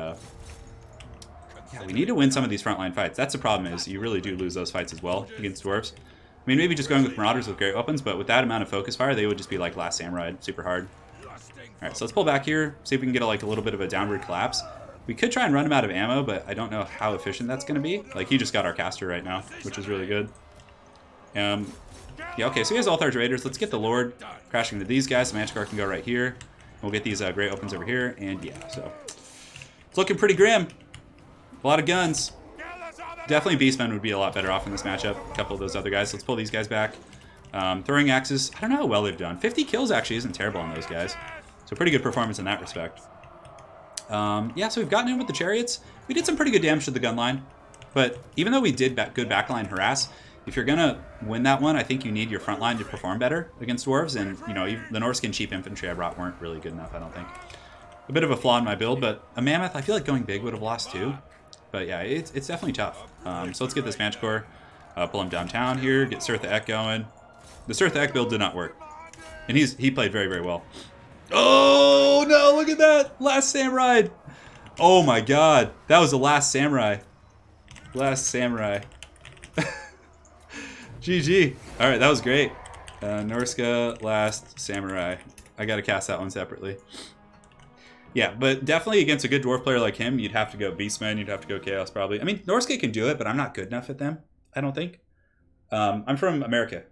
Yeah, we need to win some of these frontline fights. That's the problem is you really do lose those fights as well against Dwarves. I mean, maybe just going with Marauders with great weapons, but with that amount of focus fire, they would just be like Last Samurai, super hard. All right, so let's pull back here, see if we can get like a little bit of a downward collapse. We could try and run him out of ammo, but I don't know how efficient that's going to be. Like, he just got our caster right now, which is really good. Yeah, okay, so he has Althar's Raiders. Let's get the Lord crashing into these guys. The Manticore can go right here. We'll get these great opens over here, and yeah, so it's looking pretty grim. A lot of guns. Definitely Beastmen would be a lot better off in this matchup. A couple of those other guys. Let's pull these guys back. Throwing axes. I don't know how well they've done. 50 kills actually isn't terrible on those guys. So pretty good performance in that respect. Yeah, so we've gotten in with the chariots. We did some pretty good damage to the gun line. But even though we did good backline harass, if you're going to win that one, I think you need your front line to perform better against dwarves. And, you know, the Norskin cheap infantry I brought weren't really good enough, I don't think. A bit of a flaw in my build, but a mammoth, I feel like going big would have lost too. But yeah, it's definitely tough. So let's get this Manticore, pull him downtown here, get Sirtha Ek going. The Sirtha Ek build did not work. And he played very, very well. Oh, no, look at that. Last Samurai. Oh my god. That was the Last Samurai. Last Samurai. GG. All right, that was great. Norska, Last Samurai. I got to cast that one separately. Yeah, but definitely against a good dwarf player like him, you'd have to go Beastman, you'd have to go Chaos probably. I mean, Norska can do it, but I'm not good enough at them, I don't think. I'm from America.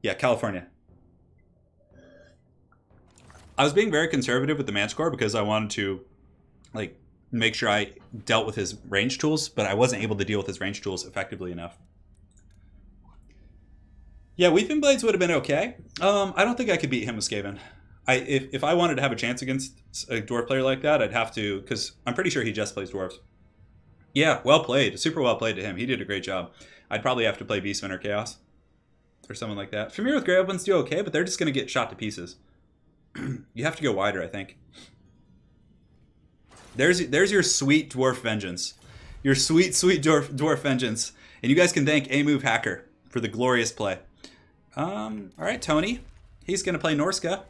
Yeah, California. I was being very conservative with the Manticore because I wanted to, like, make sure I dealt with his range tools, but I wasn't able to deal with his range tools effectively enough. Yeah, Weeping Blades would have been okay. I don't think I could beat him with Skaven. If I wanted to have a chance against a dwarf player like that, I'd have to, because I'm pretty sure he just plays dwarves. Yeah, well played. Super well played to him. He did a great job. I'd probably have to play Beastman or Chaos. Or someone like that. Familiar with Grey Opens do okay, but they're just going to get shot to pieces. You have to go wider, I think. There's your sweet dwarf vengeance. Your sweet, sweet dwarf vengeance. And you guys can thank A-Move Hacker for the glorious play. All right, Tony. He's going to play Norska.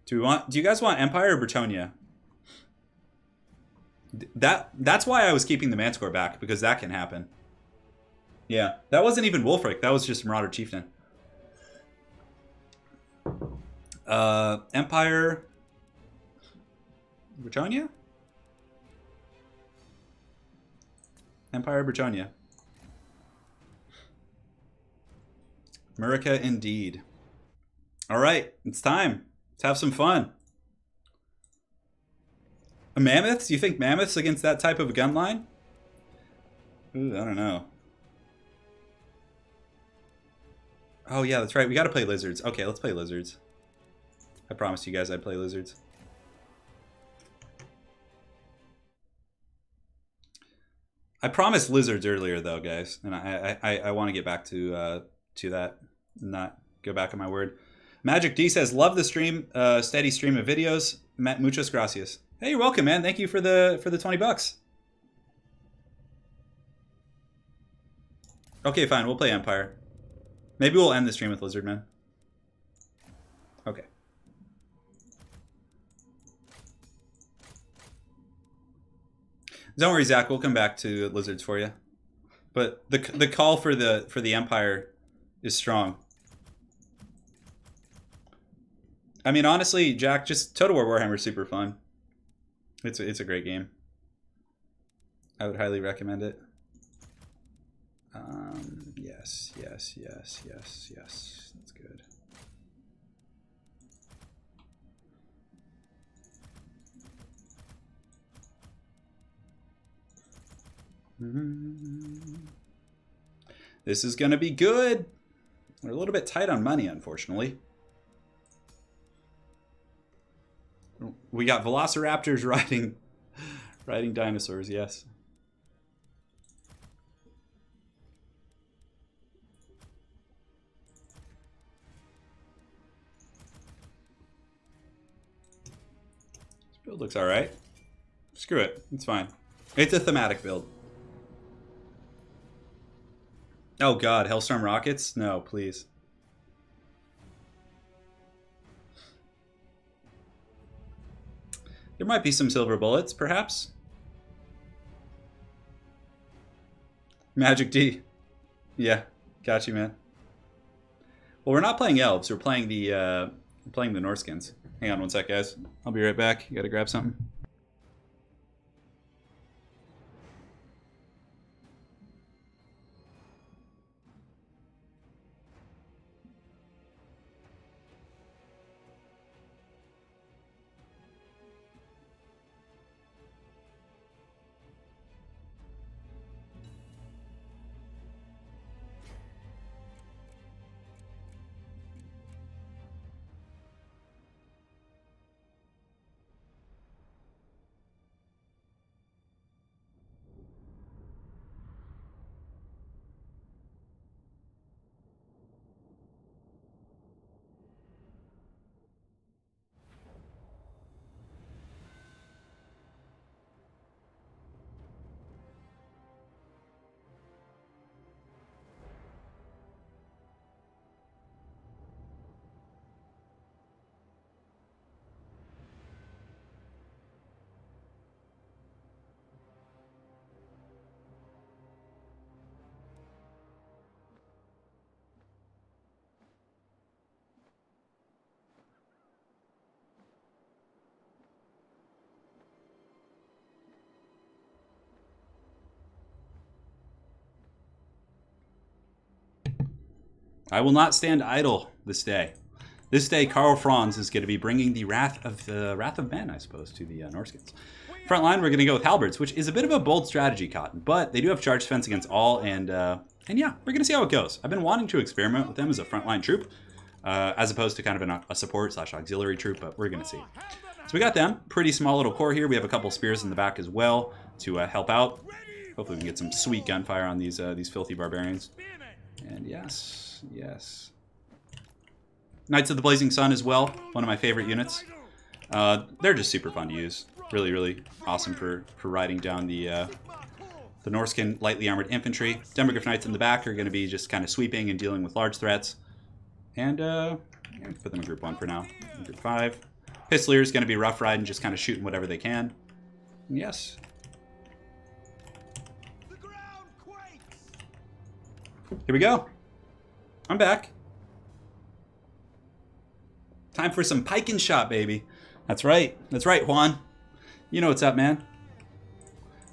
Do you guys want Empire or Bretonia? That's why I was keeping the Manticore back, because that can happen. Yeah, that wasn't even Wolfric. That was just Marauder Chieftain. Empire. Bretonia? Empire Bretonia. America indeed. All right, it's time. Let's have some fun. A mammoths? Do you think mammoths against that type of a gun line? Ooh, I don't know. Oh yeah, that's right. We got to play lizards. Okay, let's play lizards. I promised you guys I'd play lizards. I promised lizards earlier though, guys, and I want to get back to that, not go back on my word. Magic D says, love the stream, steady stream of videos. Muchas gracias. Hey, you're welcome, man. Thank you for the $20. Okay, fine. We'll play Empire. Maybe we'll end the stream with Lizardmen. Okay. Don't worry, Zach. We'll come back to Lizards for you. But the call for the Empire is strong. I mean, honestly, Jack, just Total War Warhammer is super fun. It's a great game. I would highly recommend it. Yes. Yes, yes, yes, yes, yes. That's good. This is going to be good. We're a little bit tight on money, unfortunately. We got velociraptors riding dinosaurs, yes. This build looks alright. Screw it. It's fine. It's a thematic build. Oh god, Hellstorm rockets? No, please. There might be some silver bullets, perhaps. Magic D. Yeah, got you, man. Well, we're not playing elves. We're playing the Norskins. Hang on one sec, guys. I'll be right back. You gotta grab something. I will not stand idle this day. This day, Karl Franz is going to be bringing the Wrath of Men, I suppose, to the Norskins. Front line, we're going to go with halberds, which is a bit of a bold strategy, Cotton, but they do have charge defense against all, and yeah, we're going to see how it goes. I've been wanting to experiment with them as a frontline troop, as opposed to kind of a support / auxiliary troop, but we're going to see. So we got them. Pretty small little core here. We have a couple spears in the back as well to help out. Hopefully we can get some sweet gunfire on these filthy barbarians. And yes, yes. Knights of the Blazing Sun as well, one of my favorite units. They're just super fun to use. Really, really awesome for riding down the Norskin lightly armored infantry. Demogryph Knights in the back are going to be just kind of sweeping and dealing with large threats. And put them in group 1 for now. In group 5. Pistolier is going to be rough riding, just kind of shooting whatever they can. And yes. Here we go. I'm back. Time for some pike and shot, baby. That's right. That's right, Juan. You know what's up, man.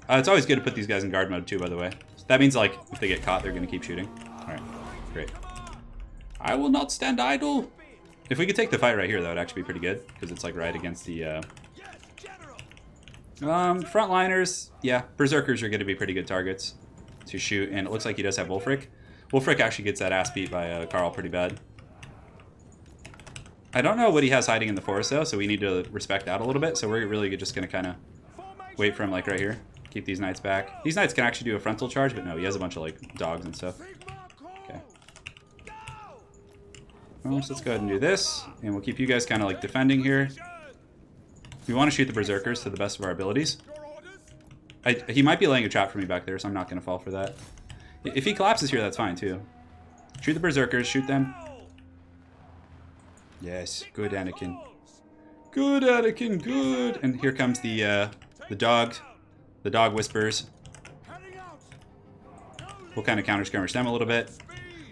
It's always good to put these guys in guard mode, too, by the way. So that means, like, if they get caught, they're going to keep shooting. All right. Great. I will not stand idle. If we could take the fight right here, that would actually be pretty good, because it's, like, right against the... Frontliners, yeah. Berserkers are going to be pretty good targets to shoot, and it looks like he does have Wolfric. Wolfric actually gets that ass beat by Karl pretty bad. I don't know what he has hiding in the forest, though, so we need to respect that a little bit. So we're really just going to kind of wait for him, like, right here. Keep these knights back. These knights can actually do a frontal charge, but no, he has a bunch of, like, dogs and stuff. Okay. Well, so let's go ahead and do this, and we'll keep you guys kind of, like, defending here. We want to shoot the Berserkers to the best of our abilities. He might be laying a trap for me back there, so I'm not going to fall for that. If he collapses here, that's fine, too. Shoot the Berserkers, shoot them. Yes, good Anakin. Good Anakin, good. And here comes the dog whispers. We'll kind of counter skirmish them a little bit.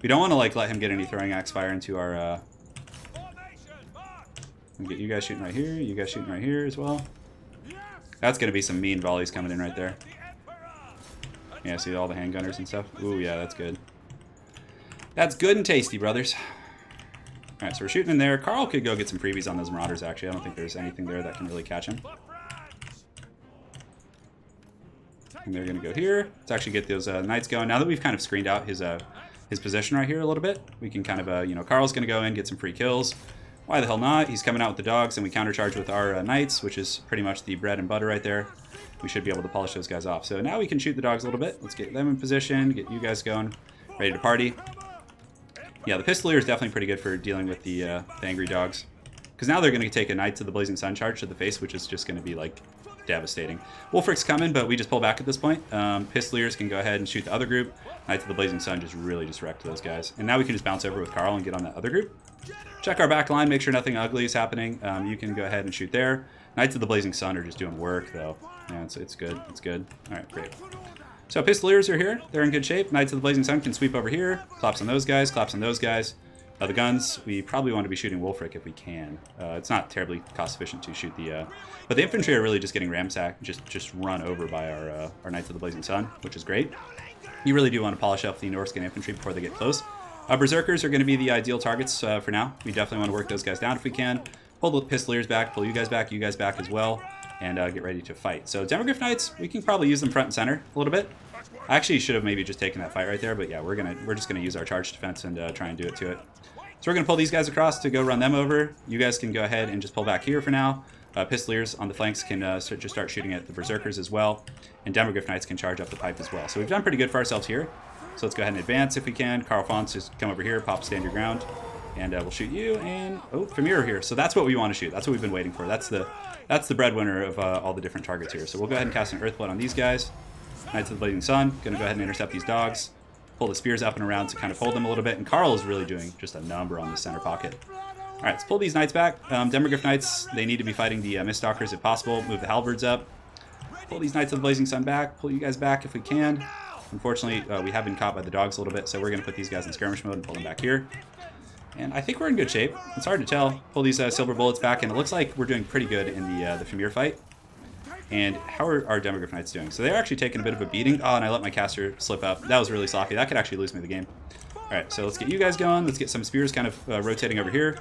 We don't want to like let him get any throwing axe fire into our. We'll get you guys shooting right here. You guys shooting right here as well. That's gonna be some mean volleys coming in right there. Yeah, see all the handgunners and stuff. Ooh, yeah, that's good. That's good and tasty, brothers. All right, so we're shooting in there. Carl could go get some freebies on those Marauders, actually. I don't think there's anything there that can really catch him. And they're going to go here. Let's actually get those Knights going. Now that we've kind of screened out his position right here a little bit, we can kind of, you know, Carl's going to go in, get some free kills. Why the hell not? He's coming out with the dogs, and we countercharge with our Knights, which is pretty much the bread and butter right there. We should be able to polish those guys off. So now we can shoot the dogs a little bit. Let's get them in position, get you guys going, ready to party. Yeah, the Pistolier is definitely pretty good for dealing with the angry dogs. Because now they're going to take a Knight to the Blazing Sun charge to the face, which is just going to be, like, devastating. Wolfric's coming, but we just pull back at this point. Pistoliers can go ahead and shoot the other group. Knight to the Blazing Sun just really just wrecked those guys. And now we can just bounce over with Carl and get on that other group. Check our back line, make sure nothing ugly is happening. You can go ahead and shoot there. Knights of the Blazing Sun are just doing work, though. Yeah, it's good. It's good. All right, great. So Pistoliers are here. They're in good shape. Knights of the Blazing Sun can sweep over here. Claps on those guys. Claps on those guys. The guns, we probably want to be shooting Wolfric if we can. It's not terribly cost efficient to shoot the... but the infantry are really just getting ramsacked, just run over by our Knights of the Blazing Sun, which is great. You really do want to polish up the Norscan infantry before they get close. Berserkers are going to be the ideal targets for now. We definitely want to work those guys down if we can. Pull the Pistoliers back, pull you guys back as well, and get ready to fight. So Demogryph Knights, we can probably use them front and center a little bit. I actually should have maybe just taken that fight right there, but yeah, we're just gonna use our charge defense and try and do it to it. So we're gonna pull these guys across to go run them over. You guys can go ahead and just pull back here for now. Pistoliers on the flanks can just start shooting at the Berserkers as well, and Demogryph Knights can charge up the pipe as well. So we've done pretty good for ourselves here. So let's go ahead and advance if we can. Carl Fons, just come over here, pop, stand your ground, and we'll shoot you. And oh, Famir here. So that's what we want to shoot. That's what we've been waiting for. That's the breadwinner of all the different targets here. So we'll go ahead and cast an Earthblood on these guys. Knights of the Blazing Sun. Gonna go ahead and intercept these dogs. Pull the spears up and around to kind of hold them a little bit. And Carl is really doing just a number on the center pocket. All right, let's pull these Knights back. Demogryph Knights, they need to be fighting the Miststalkers if possible. Move the Halberds up. Pull these Knights of the Blazing Sun back. Pull you guys back if we can. Unfortunately, we have been caught by the dogs a little bit, so we're going to put these guys in skirmish mode and pull them back here. And I think we're in good shape. It's hard to tell. Pull these silver bullets back, and it looks like we're doing pretty good in the Famir fight. And how are our Demogryph Knights doing? So they're actually taking a bit of a beating. Oh, and I let my caster slip up. That was really sloppy. That could actually lose me the game. All right, so let's get you guys going. Let's get some spears kind of rotating over here.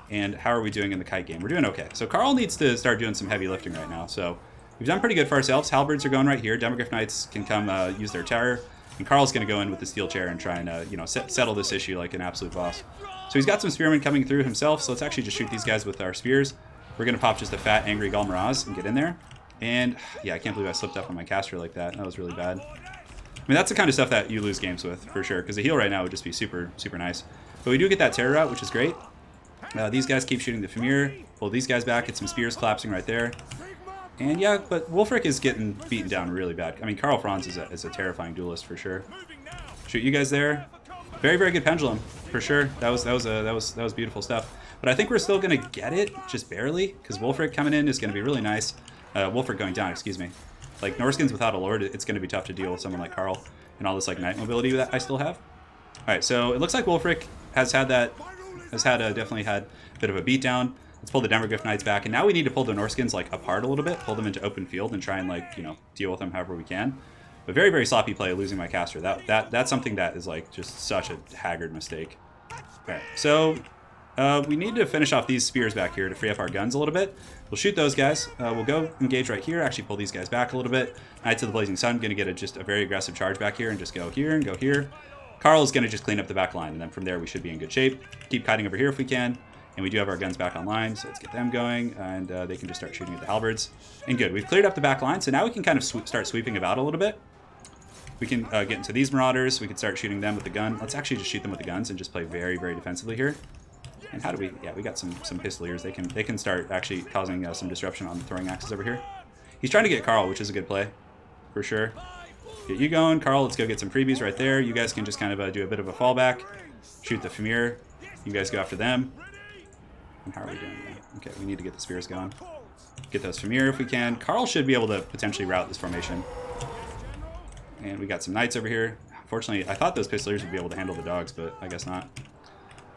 And how are we doing in the kite game? We're doing okay. So Carl needs to start doing some heavy lifting right now. So we've done pretty good for ourselves. Halberds are going right here. Demogryph Knights can come use their terror. And Carl's going to go in with the steel chair and try and, you know, settle this issue like an absolute boss. So he's got some spearmen coming through himself, so let's actually just shoot these guys with our spears. We're going to pop just a fat, angry Galmaraz and get in there. And, yeah, I can't believe I slipped up on my caster like that. That was really bad. I mean, that's the kind of stuff that you lose games with, for sure, because the heal right now would just be super, super nice. But we do get that terror out, which is great. These guys keep shooting the Famir. Pull these guys back, get some spears collapsing right there. And yeah, but Wolfric is getting beaten down really bad. I mean, Carl Franz is a terrifying duelist for sure. Shoot you guys there. Very, very good pendulum for sure. That was beautiful stuff. But I think we're still gonna get it, just barely, because Wolfric coming in is gonna be really nice. Wolfric going down, excuse me. Like Norskins without a lord, it's gonna be tough to deal with someone like Carl and all this like knight mobility that I still have. All right, so it looks like Wolfric definitely had a bit of a beatdown. Let's pull the Demogryph Knights back, and now we need to pull the Norskins like apart a little bit, pull them into open field, and try and like, you know, deal with them however we can. But very, very sloppy play, losing my caster. That's something that is like just such a haggard mistake. Okay, so we need to finish off these spears back here to free up our guns a little bit. We'll shoot those guys. We'll go engage right here. Actually, pull these guys back a little bit. Knights of the Blazing Sun going to get just a very aggressive charge back here and just go here and go here. Carl is going to just clean up the back line, and then from there we should be in good shape. Keep kiting over here if we can. And we do have our guns back online, so let's get them going, and they can just start shooting at the halberds. And good, we've cleared up the back line, so now we can kind of start sweeping about a little bit. We can get into these marauders, we can start shooting them with the gun. Let's actually just shoot them with the guns and just play very, very defensively here. And how do we, yeah, we got some pistoliers. They can start actually causing some disruption on the throwing axes over here. He's trying to get Carl, which is a good play, for sure. Get you going, Carl, let's go get some freebies right there. You guys can just kind of do a bit of a fallback. Shoot the Famir, you guys go after them. And how are we doing that? Okay, we need to get the spears going. Get those Famir if we can. Carl should be able to potentially route this formation. And we got some knights over here. Unfortunately, I thought those pistoliers would be able to handle the dogs, but I guess not.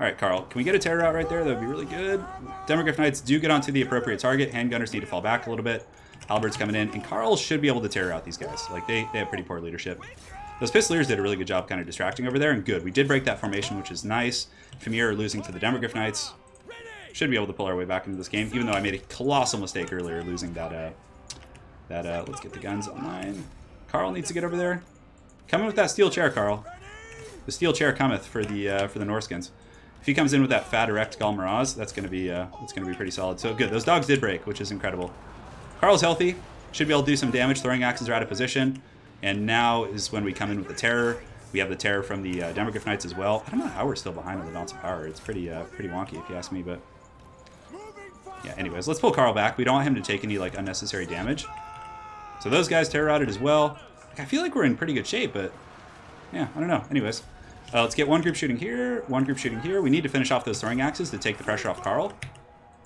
All right, Carl, can we get a terror out right there? That would be really good. Demogryph Knights do get onto the appropriate target. Handgunners need to fall back a little bit. Halbert's coming in, and Carl should be able to terror out these guys. Like, they have pretty poor leadership. Those Pistoliers did a really good job kind of distracting over there, and good. We did break that formation, which is nice. Famir losing to the Demogryph Knights. Should be able to pull our way back into this game, even though I made a colossal mistake earlier losing that, let's get the guns online. Carl needs to get over there. Come in with that steel chair, Carl. The steel chair cometh for the Norskins. If he comes in with that fat erect Galmaraz, that's gonna be pretty solid. So good. Those dogs did break, which is incredible. Carl's healthy. Should be able to do some damage. Throwing axes are out of position. And now is when we come in with the terror. We have the terror from the Demogryph Knights as well. I don't know how we're still behind on the balance of power. It's pretty wonky if you ask me, but yeah. Anyways, let's pull Carl back. We don't want him to take any like unnecessary damage. So those guys terror routed as well. Like, I feel like we're in pretty good shape, but yeah, I don't know. Anyways, let's get one group shooting here, one group shooting here. We need to finish off those throwing axes to take the pressure off Carl.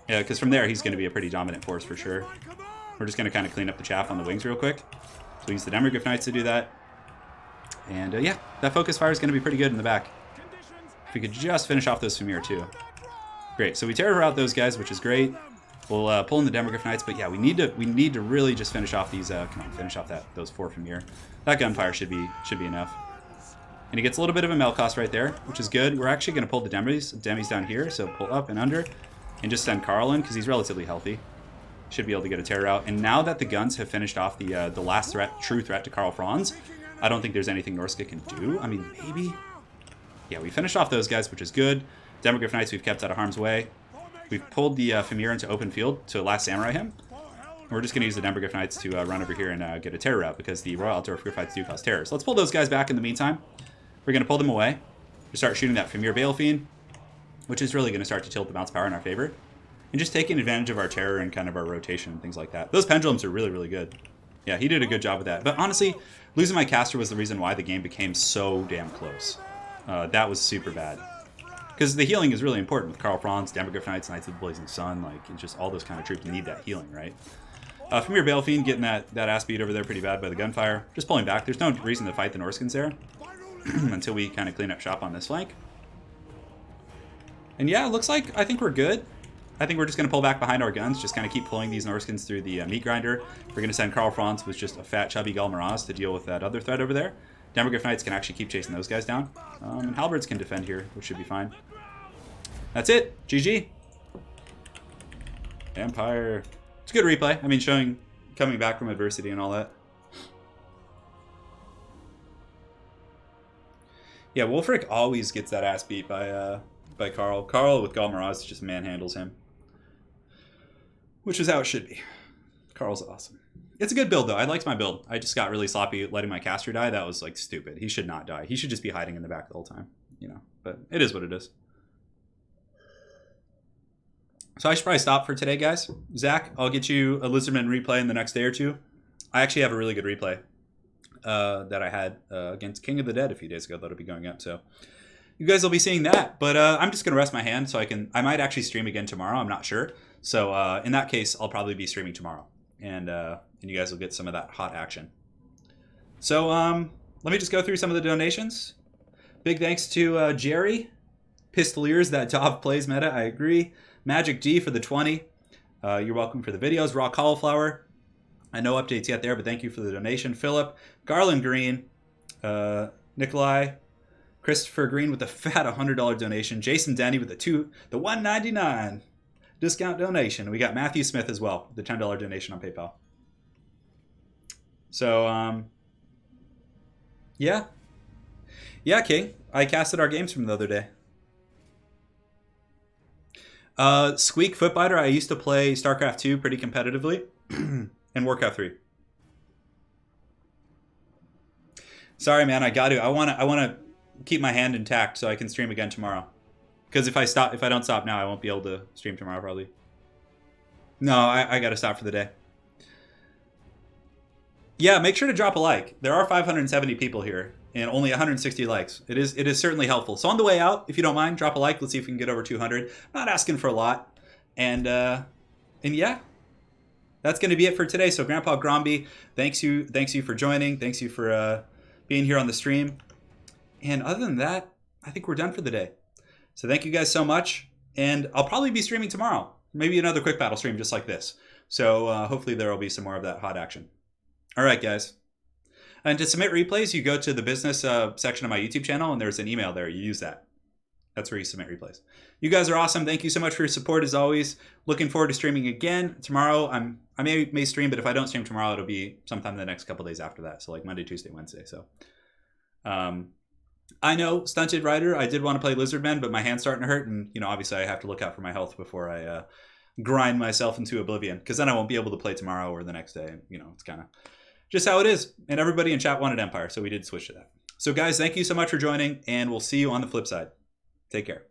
Yeah, because from there he's going to be a pretty dominant force for sure. We're just going to kind of clean up the chaff on the wings real quick. So we use the Demogryph Knights to do that. And yeah, that focus fire is going to be pretty good in the back. If we could just finish off those Famir too. Great, so we terror out those guys, which is great. We'll pull in the Demogryph Knights, but yeah, we need to really just finish off these. Come on, finish off those 4 Famir. That gunfire should be enough. And he gets a little bit of a mel cost right there, which is good. We're actually going to pull the demis down here, so pull up and under, and just send Carl in because he's relatively healthy. Should be able to get a terror out. And now that the guns have finished off the last true threat to Karl Franz, I don't think there's anything Norska can do. I mean, maybe. Yeah, we finished off those guys, which is good. Demogryph Knights we've kept out of harm's way. We've pulled the Famir into open field to last samurai him. And we're just going to use the Demogryph Knights to run over here and get a terror out because the Royal Altdorf Fights do cause terror. So let's pull those guys back in the meantime. We're going to pull them away. We start shooting that Famir Balefiend, which is really going to start to tilt the bounce power in our favor. And just taking advantage of our terror and kind of our rotation and things like that. Those pendulums are really, really good. Yeah, he did a good job with that. But honestly, losing my caster was the reason why the game became so damn close. That was super bad. Because the healing is really important with Karl Franz, Demogryph Knights, Knights of the Blazing Sun. Like, it's just all those kind of troops need that healing, right? Famir Balefiend getting that ass beat over there pretty bad by the gunfire. Just pulling back. There's no reason to fight the Norskins there until we kind of clean up shop on this flank. And yeah, it looks like I think we're good. I think we're just going to pull back behind our guns, just kind of keep pulling these Norskins through the meat grinder. We're going to send Karl Franz with just a fat, chubby Galmaraz to deal with that other threat over there. Demogryph Knights can actually keep chasing those guys down. And Halberds can defend here, which should be fine. That's it. GG. Empire. It's a good replay. I mean, coming back from adversity and all that. Yeah, Wolfric always gets that ass beat by Carl. Carl with Galmaraz just manhandles him. Which is how it should be. Carl's awesome. It's a good build, though. I liked my build. I just got really sloppy letting my caster die. That was, like, stupid. He should not die. He should just be hiding in the back the whole time. You know, but it is what it is. So I should probably stop for today, guys. Zach, I'll get you a Lizardman replay in the next day or two. I actually have a really good replay that I had against King of the Dead a few days ago that'll be going up. So you guys will be seeing that. But I'm just going to rest my hand so I might actually stream again tomorrow. I'm not sure. So in that case, I'll probably be streaming tomorrow. And you guys will get some of that hot action. So let me just go through some of the donations. Big thanks to Jerry. Pistoliers, that Dov plays meta. I agree. Magic G for the 20. You're welcome for the videos. Raw Cauliflower. I know updates yet there, but thank you for the donation. Philip. Garland Green. Nikolai. Christopher Green with the fat $100 donation. Jason Denny with the $1.99 discount donation. We got Matthew Smith as well, the $10 donation on PayPal. So, yeah. Yeah, King. I casted our games from the other day. Squeak Footbiter, I used to play StarCraft 2 pretty competitively. And Warcraft 3. Sorry, man, I wanna keep my hand intact so I can stream again tomorrow. Because if I don't stop now, I won't be able to stream tomorrow probably. No, I gotta stop for the day. Yeah, make sure to drop a like. There are 570 people here and only 160 likes. It is certainly helpful. So on the way out, if you don't mind, drop a like. Let's see if we can get over 200. I'm not asking for a lot. And yeah, that's going to be it for today. So Grandpa Gromby, thanks you for joining. Thanks you for being here on the stream. And other than that, I think we're done for the day. So thank you guys so much. And I'll probably be streaming tomorrow. Maybe another quick battle stream just like this. So hopefully there will be some more of that hot action. All right, guys. And to submit replays, you go to the business section of my YouTube channel, and there's an email there. You use that. That's where you submit replays. You guys are awesome. Thank you so much for your support as always. Looking forward to streaming again tomorrow. I may stream, but if I don't stream tomorrow, it'll be sometime the next couple days after that. So like Monday, Tuesday, Wednesday. So I know, Stunted Rider, I did want to play Lizardmen, but my hand's starting to hurt, and obviously I have to look out for my health before I grind myself into oblivion, because then I won't be able to play tomorrow or the next day. It's kind of just how it is. And everybody in chat wanted Empire, so we did switch to that. So guys, thank you so much for joining, and we'll see you on the flip side. Take care.